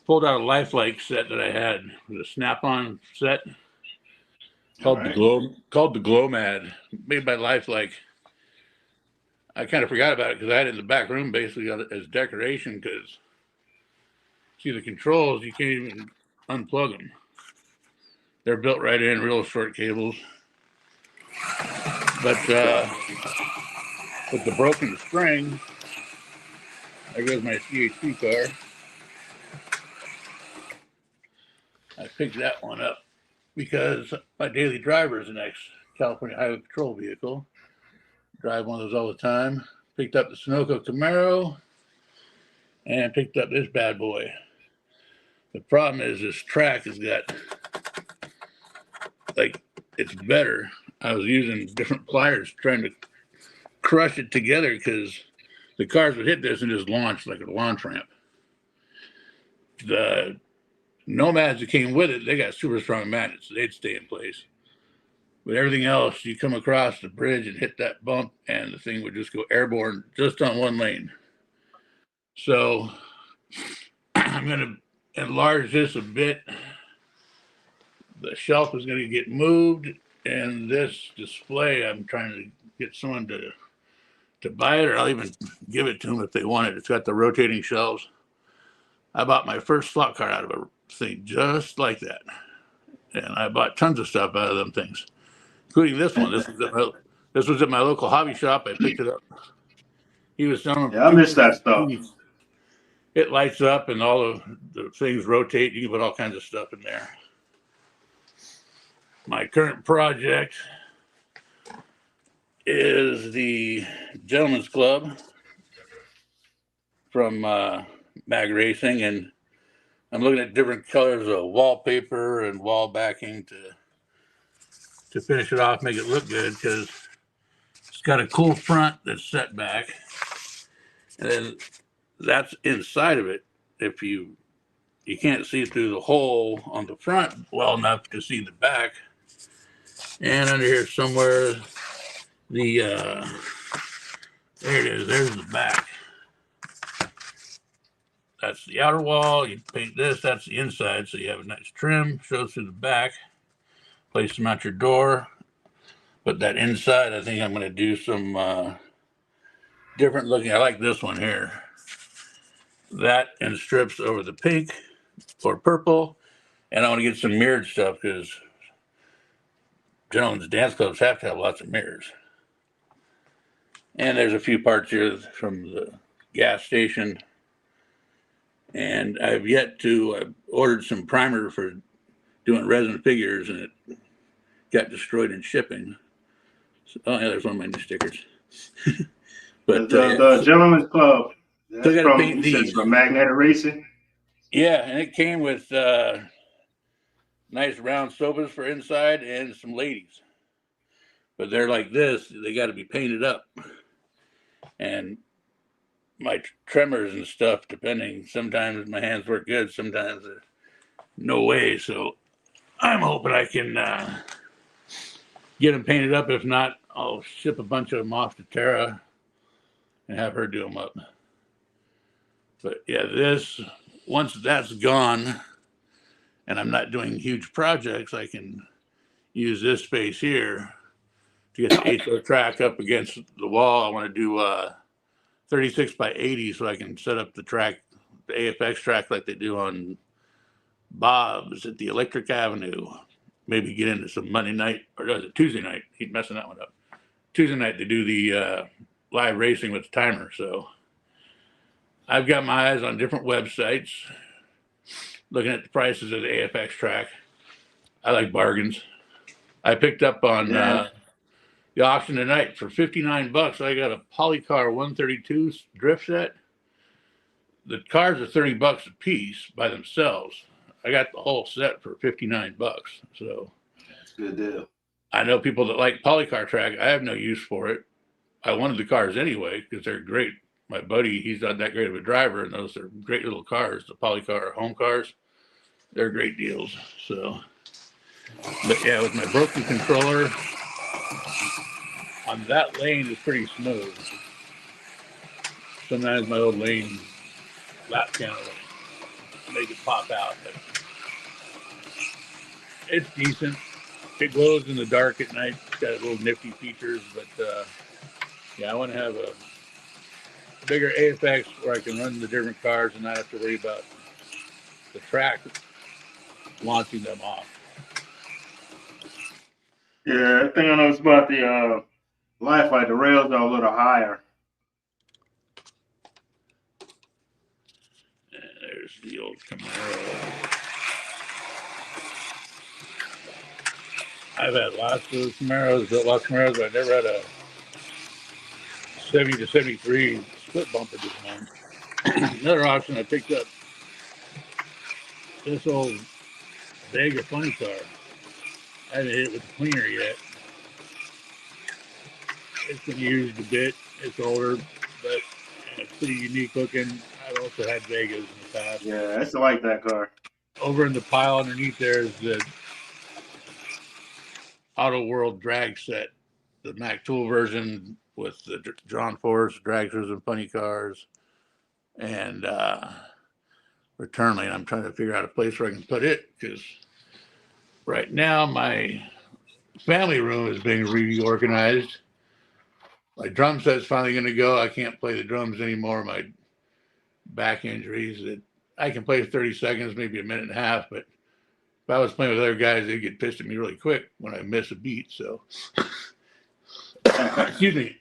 Pulled out a lifelike set that I had. It was a snap-on set called the Glomad, made by Lifelike. I kind of forgot about it because I had it in the back room basically as decoration. Because see the controls, you can't even unplug them. They're built right in, real short cables. But with the broken spring, there goes my CHP car. I picked that one up because my daily driver is the next California Highway Patrol vehicle. Drive one of those all the time. Picked up the Sunoco Camaro and picked up this bad boy. The problem is this track has got, like, it's better. I was using different pliers trying to crush it together because the cars would hit this and just launch like a launch ramp. The Nomads that came with it, they got super strong magnets, so they'd stay in place. But everything else, you come across the bridge and hit that bump, and the thing would just go airborne just on one lane. So I'm going to enlarge this a bit. The shelf is going to get moved, and this display, I'm trying to get someone to buy it, or I'll even give it to them if they want it. It's got the rotating shelves. I bought my first slot car out of a thing just like that. And I bought tons of stuff out of them things, including this one. This was at my local hobby shop. I picked it up. He was selling. Yeah, I miss that stuff. It lights up and all of the things rotate. You can put all kinds of stuff in there. My current project is the Gentlemen's Club from Mag Racing, and I'm looking at different colors of wallpaper and wall backing to finish it off, make it look good, because it's got a cool front that's set back, and then that's inside of it. If you can't see through the hole on the front well enough to see the back, and under here somewhere, there it is. There's the back. That's the outer wall. You paint this. That's the inside. So you have a nice trim. Shows through the back. Place them out your door. But that inside, I think I'm going to do some different looking. I like this one here. That and strips over the pink or purple. And I want to get some mirrored stuff because gentlemen's dance clubs have to have lots of mirrors. And there's a few parts here from the gas station. And I've yet to, I've ordered some primer for doing resin figures, and it got destroyed in shipping. So, oh, yeah, there's one of my new stickers. But the Gentleman's Club. That's so I got to from, paint you said these. from Magnetic Racing. Yeah, and it came with nice round sofas for inside and some ladies. But they're like this, they got to be painted up. And my tremors and stuff, depending, sometimes my hands work good, sometimes no way. So I'm hoping I can get them painted up. If not, I'll ship a bunch of them off to Tara and have her do them up. But yeah, this, once that's gone and I'm not doing huge projects, I can use this space here to get the HO track up against the wall. I want to do 36 by 80 so I can set up the track, the AFX track like they do on Bob's at the Electric Avenue. Maybe get into some Monday night, or was it Tuesday night? He's messing that one up. Tuesday night they do the live racing with the timer. So I've got my eyes on different websites, looking at the prices of the AFX track. I like bargains. I picked up on the auction tonight for $59. I got a Polycar 132 drift set. The cars are $30 a piece by themselves. I got the whole set for $59. So That's a good deal. I know people that like Polycar track. I have no use for it. I wanted the cars anyway because they're great. My buddy, he's not that great of a driver, and those are great little cars. The Polycar home cars, they're great deals. So, but yeah, with my broken controller on that lane is pretty smooth. Sometimes my old lane lap piano make it pop out, but it's decent. It glows in the dark at night. It's got little nifty features, but yeah, I want to have a bigger AFX where I can run the different cars and not have to worry about the track launching them off. Yeah, the thing I noticed about the Life, like the rails are a little higher. And there's the old Camaro. I've had lots of Camaros, built lots of Camaros, but I never had a 70 to 73 split bumper design. Another option I picked up this old Vega funny car. I haven't hit it with the cleaner yet. It's been used a bit. It's older, but it's pretty unique looking. I've also had Vegas in the past. Yeah, I still like that car. Over in the pile underneath there is the Auto World drag set, the Mac Tool version with the John Force dragsters and funny cars, and return lane. I'm trying to figure out a place where I can put it because right now my family room is being reorganized. My drum set's finally going to go. I can't play the drums anymore. My back injuries. That I can play 30 seconds, maybe a minute and a half, but if I was playing with other guys, they'd get pissed at me really quick when I miss a beat. So, excuse me.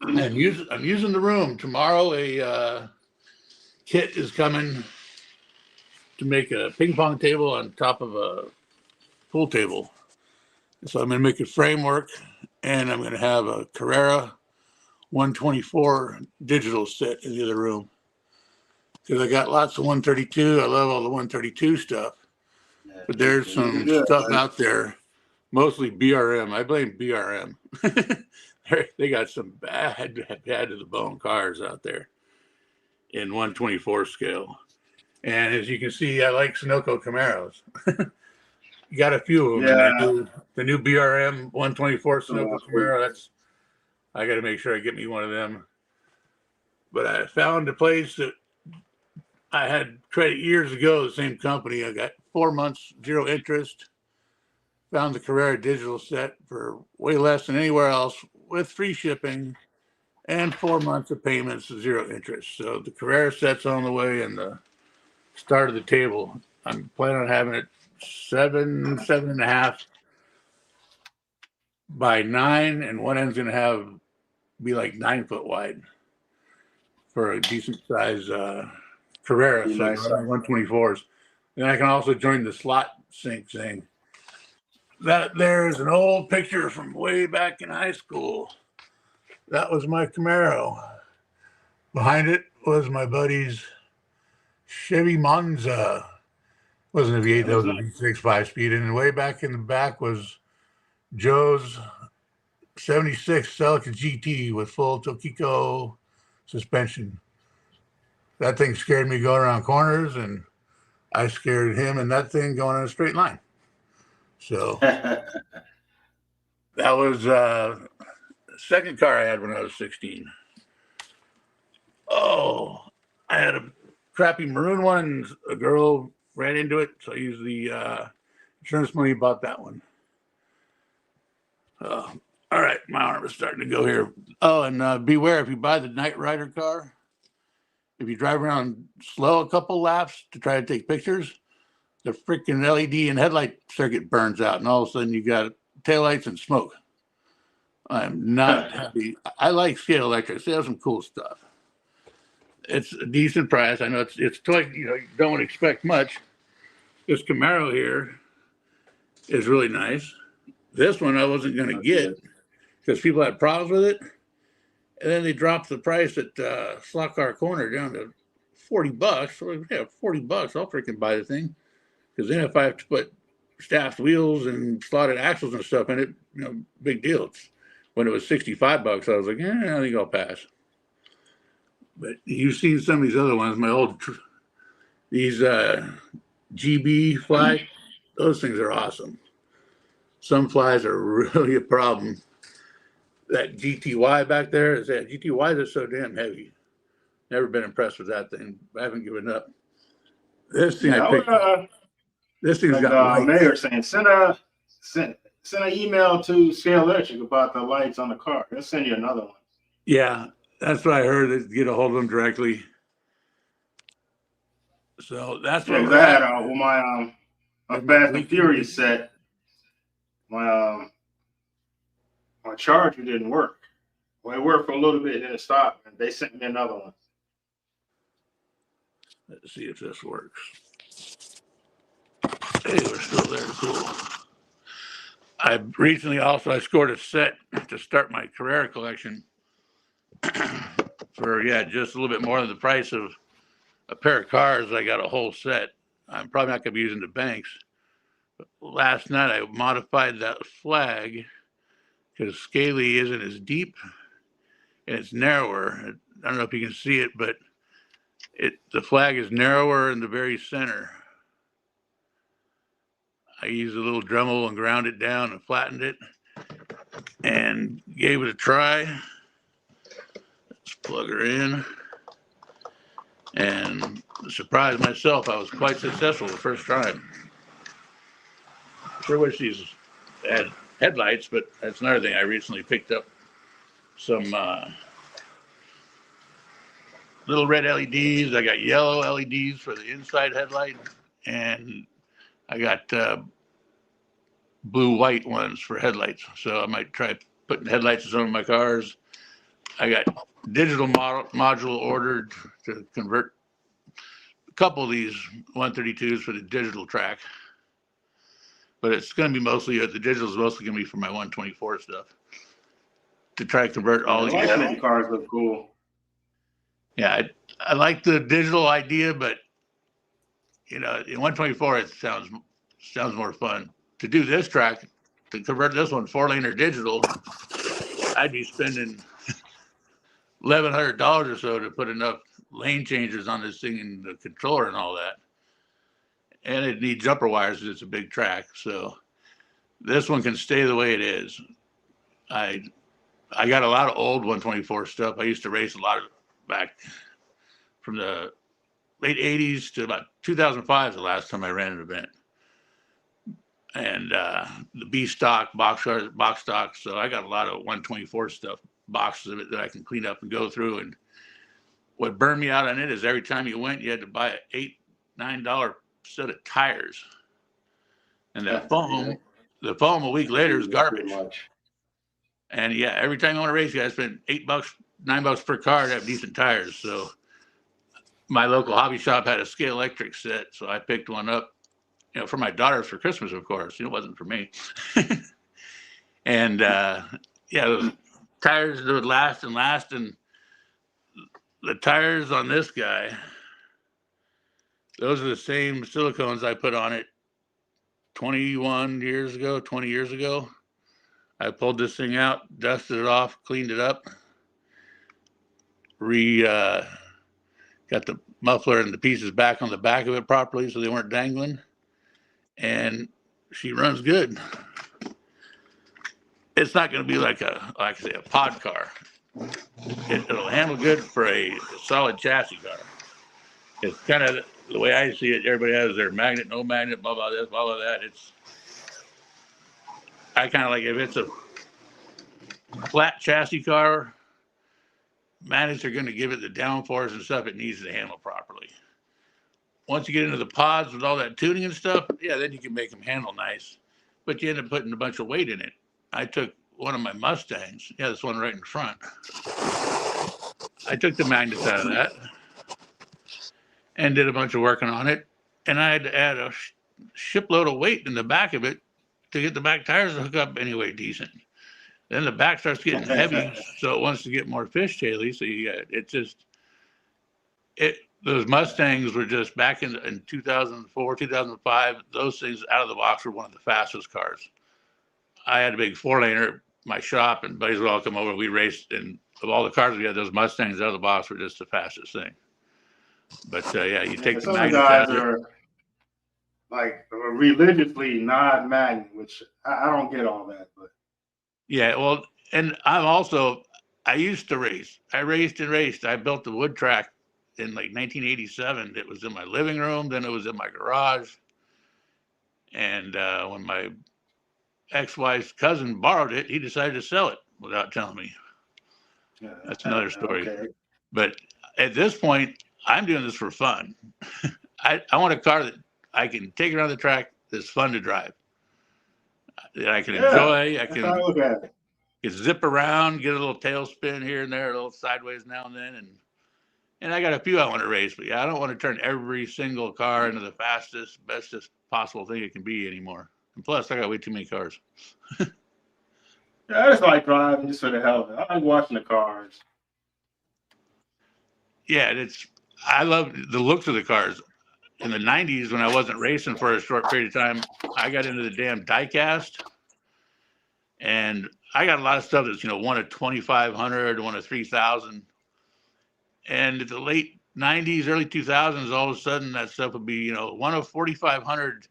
I'm using the room tomorrow. A kit is coming to make a ping pong table on top of a pool table. So I'm going to make a framework, and I'm going to have a Carrera 124 digital set in the other room because I got lots of 132. I love all the 132 stuff. But there's some stuff out there, mostly BRM. I blame BRM. They got some bad to the bone cars out there in 124 scale. And as you can see, I like Sunoco Camaros. You got a few of them. Yeah. The new BRM 124 Sunoco Camaro. I got to make sure I get me one of them. But I found a place that I had credit years ago, the same company. I got 4 months, 0 interest. Found the Carrera digital set for way less than anywhere else with free shipping and 4 months of payments, 0 interest. So the Carrera set's on the way and the start of the table. I'm planning on having it 7.5 by 9, and one end's going to have be like 9 foot wide for a decent size Carrera. Be So nice. 124s. And I can also join the slot sync thing. That there's an old picture from way back in high school. That was my Camaro. Behind it was my buddy's Chevy Monza. Wasn't a V8, that was a V6 5-speed. And way back in the back was Joe's 76 Celica GT with full Tyco suspension. That thing scared me going around corners, and I scared him and that thing going in a straight line. So that was the second car I had when I was 16. Oh, I had a crappy maroon one. And a girl ran into it, so I used the insurance money and bought that one. All right, my arm is starting to go here. Oh, and beware if you buy the Night Rider car, if you drive around slow a couple laps to try to take pictures, the freaking LED and headlight circuit burns out, and all of a sudden you got taillights and smoke. I'm not happy. I like Scale Electric. They have some cool stuff. It's a decent price. I know it's toy. You don't expect much. This Camaro here is really nice. This one I wasn't going to get because people had problems with it, and then they dropped the price at Slot Car Corner down to $40. So yeah, $40. I'll freaking buy the thing. Because then if I have to put staffed wheels and slotted axles and stuff in it, big deal. When it was $65, I was like, I think I'll pass. But you've seen some of these other ones, these GB flies, those things are awesome. Some flies are really a problem. That GTY back there, GTYs are so damn heavy. Never been impressed with that thing. I haven't given up. This thing I picked up. This thing's got lights. Mayor saying send an email to Scale Electric about the lights on the car. They'll send you another one. Yeah, that's what I heard. Get a hold of them directly. So that's what I had my Fast and Furious set. My charger didn't work. Well, it worked for a little bit, then it stopped, and they sent me another one. Let's see if this works. Hey, we're still there. Cool. I recently I scored a set to start my Carrera collection for just a little bit more than the price of a pair of cars. I got a whole set. I'm probably not going to be using the banks. But last night I modified that flag because Scaly isn't as deep and it's narrower. I don't know if you can see it, but the flag is narrower in the very center. I used a little Dremel and ground it down and flattened it and gave it a try. Let's plug her in. And surprised myself, I was quite successful the first time. Sure wish these had headlights, but that's another thing. I recently picked up some little red LEDs. I got yellow LEDs for the inside headlight, and I got blue-white ones for headlights. So I might try putting headlights in some of my cars. I got digital module ordered to convert a couple of these 132s for the digital track. But it's going to be mostly, the digital is mostly going to be for my 124 stuff. To try to convert all these. Cars look cool. Yeah, I like the digital idea, but in 124 it sounds more fun. To do this track, to convert this one 4-laner digital, I'd be spending $1,100 or so to put enough lane changers on this thing and the controller and all that. And it needs jumper wires because it's a big track. So this one can stay the way it is. I got a lot of old 124 stuff. I used to race a lot of back from the late 80s to about 2005 is the last time I ran an event. And the B stock, box stock. So I got a lot of 124 stuff, boxes of it that I can clean up and go through. And what burned me out on it is every time you went, you had to buy an $8-9 set of tires. And the foam a week later is garbage. And yeah, every time you want to race, you got to spend $8, $9 per car to have decent tires. So my local hobby shop had a Scalextric set, so I picked one up, for my daughters for Christmas, of course. It wasn't for me. And yeah, those tires that would last and last. And the tires on this guy, those are the same silicones I put on it 21 years ago, 20 years ago. I pulled this thing out, dusted it off, cleaned it up, got the muffler and the pieces back on the back of it properly so they weren't dangling. And she runs good. It's not going to be like I say, a pod car. It'll handle good for a solid chassis car. It's kind of the way I see it. Everybody has their magnet, no magnet, blah, blah, this, blah, blah, that. I kind of like if it's a flat chassis car, magnets are going to give it the downforce and stuff it needs to handle properly. Once you get into the pods with all that tuning and stuff, yeah, then you can make them handle nice. But you end up putting a bunch of weight in it. I took one of my Mustangs. Yeah, this one right in front. I took the magnets out of that and did a bunch of working on it. And I had to add a shipload of weight in the back of it to get the back tires to hook up anyway decent. Then the back starts getting heavy, so it wants to get more fishtaily. So you got those Mustangs were just back in 2004, 2005. Those things out of the box were one of the fastest cars. I had a big 4-laner at my shop, and buddies would all come over. We raced, and of all the cars we had, those Mustangs out of the box were just the fastest thing. But yeah, you take the magnets guys out. Are like religiously non-magnet, which I don't get all that. But yeah, well, and I used to race. I raced and raced. I built the wood track in like 1987. It was in my living room. Then it was in my garage. And when my ex-wife's cousin borrowed it, he decided to sell it without telling me. That's another story. Okay. But at this point, I'm doing this for fun. I want a car that I can take around the track that's fun to drive, that I can enjoy. I can zip around, get a little tailspin here and there, a little sideways now and then. And I got a few I want to race, but yeah, I don't want to turn every single car into the fastest, bestest possible thing it can be anymore. And plus, I got way too many cars. Yeah, I just like driving just for the hell of it. I like watching the cars. Yeah, I love the looks of the cars. In the 90s, when I wasn't racing for a short period of time, I got into the damn diecast. And I got a lot of stuff that's, one of 2,500, one of 3,000. And at the late 90s, early 2000s, all of a sudden that stuff would be, one of 4,500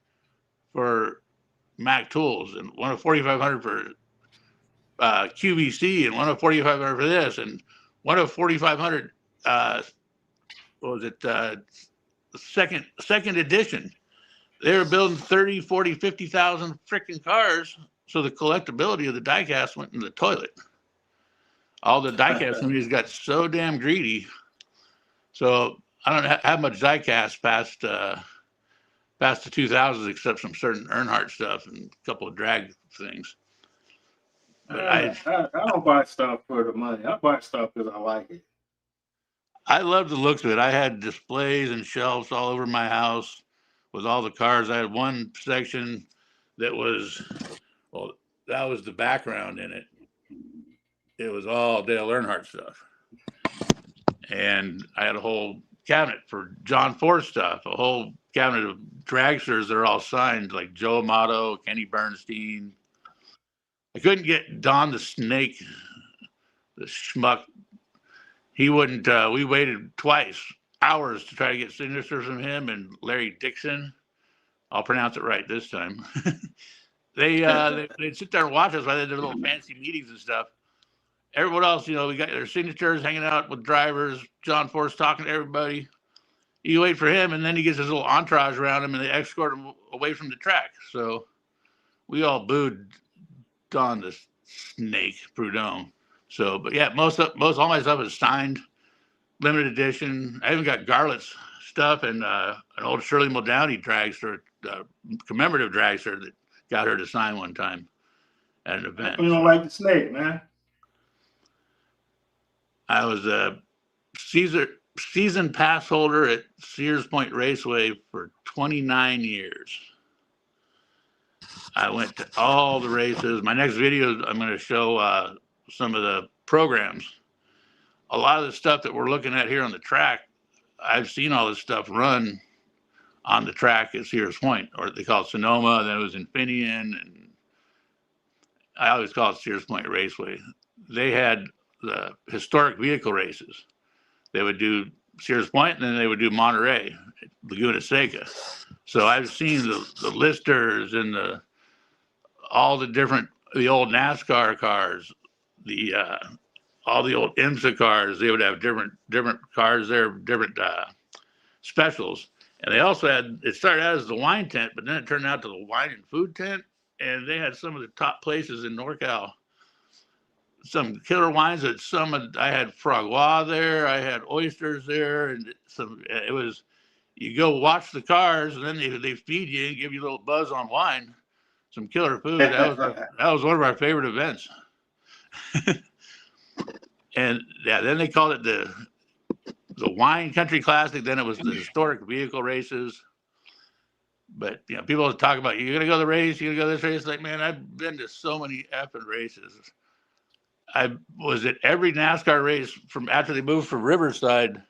for Mac Tools, and one of 4,500 for QVC, and one of 4,500 for this, and one of 4,500, what was it, second edition. They were building 30, 40, 50,000 freaking cars, so the collectability of the diecast went in the toilet. All the diecast companies got so damn greedy. So I don't have much diecast past the 2000s, except some certain Earnhardt stuff and a couple of drag things. But I don't buy stuff for the money. I buy stuff because I like it. I love the looks of it. I had displays and shelves all over my house with all the cars. I had one section that was, that was the background in it. It was all Dale Earnhardt stuff. And I had a whole cabinet for John Ford stuff, a whole cabinet of dragsters that are all signed, like Joe Amato, Kenny Bernstein. I couldn't get Don the Snake, the schmuck. He wouldn't, we waited hours to try to get signatures from him and Larry Dixon. I'll pronounce it right this time. They'd sit there and watch us while they did their little fancy meetings and stuff. Everyone else, we got their signatures, hanging out with drivers. John Force talking to everybody. You wait for him, and then he gets his little entourage around him, and they escort him away from the track. So we all booed Don the Snake Prudhomme. So, but yeah, most all my stuff is signed, limited edition. I even got Garlett's stuff and an old Shirley Muldowney dragster, commemorative dragster that got her to sign one time. at an event. You don't like the snake, man. I was a season pass holder at Sears Point Raceway for 29 years. I went to all the races. My next video, I'm going to show some of the programs. A lot of the stuff that we're looking at here on the track, I've seen all this stuff run on the track at Sears Point, or they call it Sonoma, then it was Infineon, and I always call it Sears Point Raceway. They had the historic vehicle races. They would do Sears Point, and then they would do Monterey, Laguna Seca. So I've seen the listers and all the old NASCAR cars, all the old IMSA cars. They would have different cars there, different specials. And they also it started out as the wine tent, but then it turned out to the wine and food tent. And they had some of the top places in NorCal. Some killer wines I had Fragua there, I had oysters there, and you go watch the cars, and then they feed you and give you a little buzz on wine, some killer food. That was one of our favorite events. And yeah, then they called it the Wine Country Classic. Then it was the historic vehicle races. But people talk about, you're gonna go to the race, you're gonna go to this race. Like, man, I've been to so many effing races. I was at every NASCAR race from after they moved from Riverside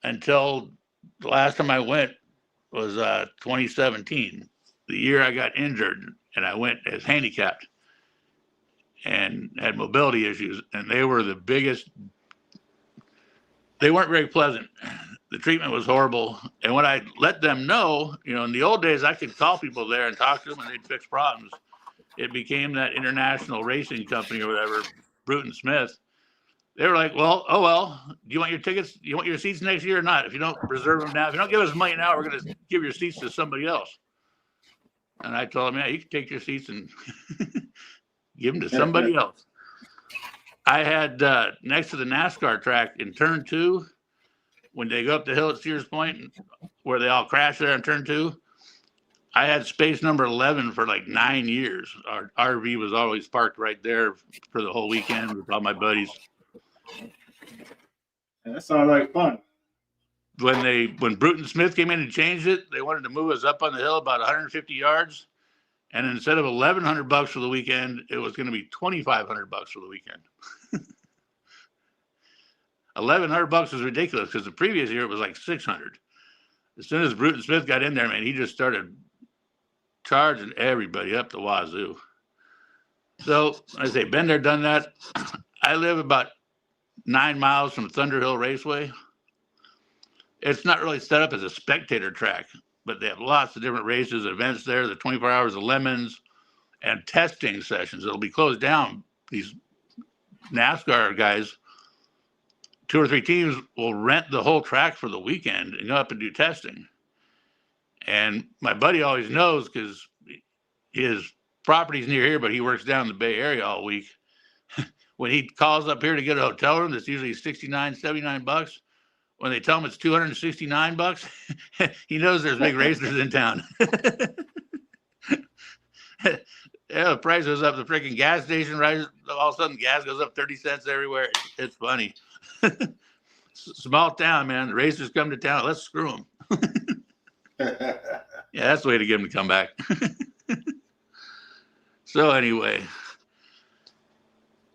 until the last time I went was 2017, the year I got injured, and I went as handicapped and had mobility issues, and they were the biggest. They weren't very pleasant. The treatment was horrible. And when I let them know, in the old days, I could call people there and talk to them and they'd fix problems. It became that international racing company or whatever, Bruton Smith. They were like, well, do you want your tickets? Do you want your seats next year or not? If you don't reserve them now, if you don't give us money now, we're going to give your seats to somebody else. And I told them, yeah, you can take your seats and give them to somebody else. I had next to the NASCAR track in turn 2, when they go up the hill at Sears Point, where they all crash there in turn 2, I had space number 11 for like 9 years. Our RV was always parked right there for the whole weekend with all my buddies. That sounds like fun. When Bruton Smith came in and changed it, they wanted to move us up on the hill about 150 yards. And instead of $1,100 for the weekend, it was going to be $2,500 for the weekend. $1,100 was ridiculous because the previous year it was like $600. As soon as Bruton Smith got in there, man, he just started charging everybody up the wazoo. So I say, been there, done that. I live about 9 miles from Thunderhill Raceway. It's not really set up as a spectator track, but they have lots of different races, events there, the 24 hours of lemons and testing sessions. It'll be closed down. These NASCAR guys, 2 or 3 teams will rent the whole track for the weekend and go up and do testing. And my buddy always knows because his property's near here, but he works down in the Bay Area all week. When he calls up here to get a hotel room, that's usually $69, $79. When they tell him it's $269, he knows there's big racers in town. Yeah, the price goes up. The freaking gas station rises. All of a sudden, gas goes up 30 cents everywhere. It's funny. Small town, man. The racers come to town. Let's screw them. Yeah, that's the way to get them to come back. So anyway,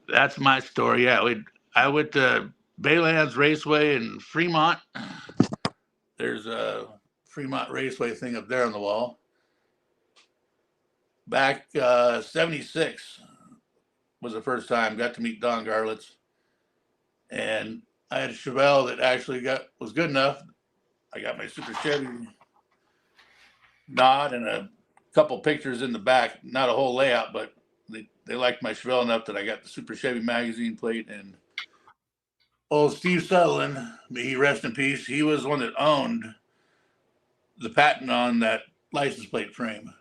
that's my story. Yeah, I went to Baylands Raceway in Fremont. There's a Fremont Raceway thing up there on the wall. Back 76 was the first time. Got to meet Don Garlitz. And I had a Chevelle that actually was good enough. I got my Super Chevy nod and a couple pictures in the back. Not a whole layout, but they liked my Chevelle enough that I got the Super Chevy magazine plate. And old Steve Sutherland, may he rest in peace, he was the one that owned the patent on that license plate frame.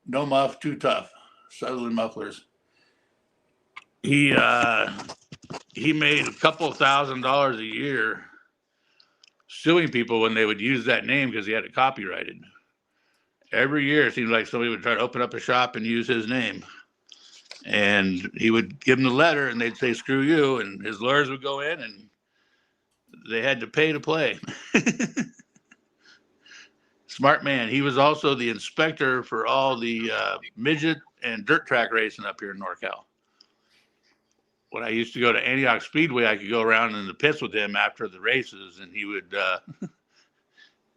No muff, too tough. Sutherland mufflers. He made a couple $1,000s a year suing people when they would use that name because he had it copyrighted. Every year it seemed like somebody would try to open up a shop and use his name. And he would give them the letter, and they'd say, "Screw you," and his lawyers would go in, and they had to pay to play. Smart man. He was also the inspector for all the midget and dirt track racing up here in NorCal. When I used to go to Antioch Speedway, I could go around in the pits with him after the races, and he would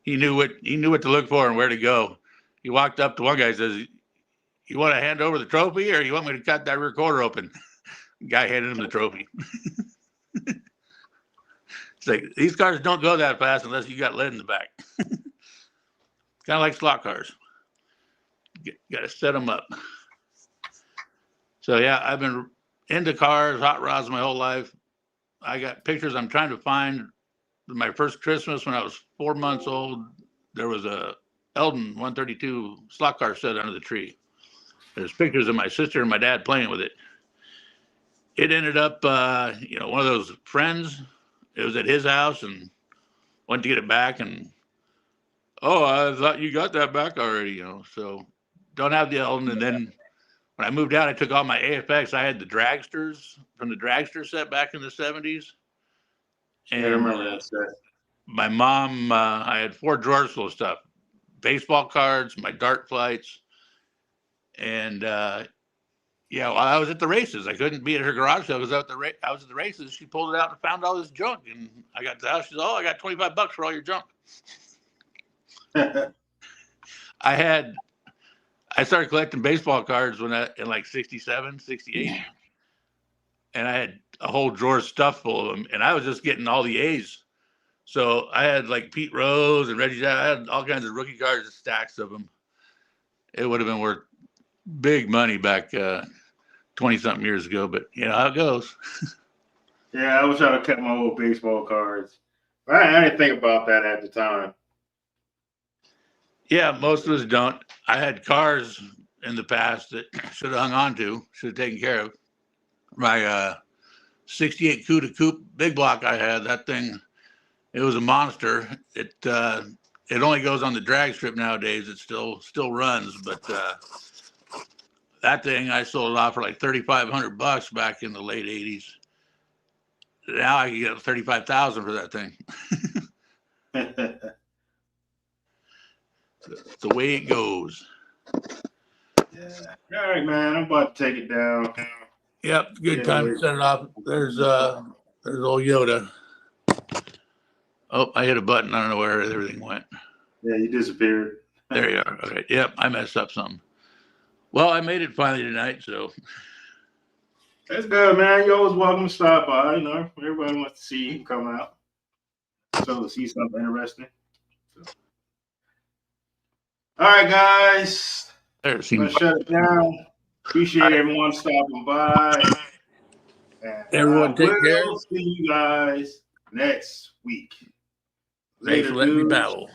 he knew what to look for and where to go. He walked up to one guy and says, "You want to hand over the trophy, or you want me to cut that rear quarter open?" The guy handed him the trophy. It's like, these cars don't go that fast unless you got lead in the back. Kind of like slot cars. Got to set them up. So yeah, I've been into cars, hot rods my whole life. I got pictures I'm trying to find. My first Christmas when I was 4 months old, there was a Eldon 132 slot car set under the tree. There's pictures of my sister and my dad playing with it. It ended up, one of those friends. It was at his house, and went to get it back, and I thought you got that back already, So don't have the Eldon. And then when I moved out, I took all my AFX. I had the dragsters from the dragster set back in the 70s. And I remember that set. My mom, I had 4 drawers full of stuff: baseball cards, my dart flights, and while I was at the races, I couldn't be at her garage. I was at the races. She pulled it out and found all this junk, and I got to the house. She said, "Oh, I got $25 for all your junk." I started collecting baseball cards in like 67, 68. And I had a whole drawer stuffed full of them, and I was just getting all the A's. So I had like Pete Rose and Reggie Jackson. I had all kinds of rookie cards and stacks of them. It would have been worth big money back 20-something years ago, but you know how it goes. Yeah, I was trying to cut my old baseball cards. I didn't think about that at the time. Yeah, most of us don't. I had cars in the past that should have hung on to, should have taken care of. My 68 CUDA coupe big block I had, that thing, it was a monster. It only goes on the drag strip nowadays. It still runs, but that thing I sold it off for like $3,500 back in the late 80s. Now I can get $35,000 for that thing. It's the way it goes. Yeah. All right, man. I'm about to take it down. Yep, good time to set it off. There's old Yoda. Oh, I hit a button. I don't know where everything went. Yeah, you disappeared. There you are. Okay. Yep, I messed up something. Well, I made it finally tonight, so. That's good, man. You're always welcome to stop by. You know, everybody wants to see you come out. So to see something interesting. So. All right, guys. Let's shut it down. Appreciate everyone stopping by. And everyone take care. We'll see you guys next week. Thanks for letting me babble.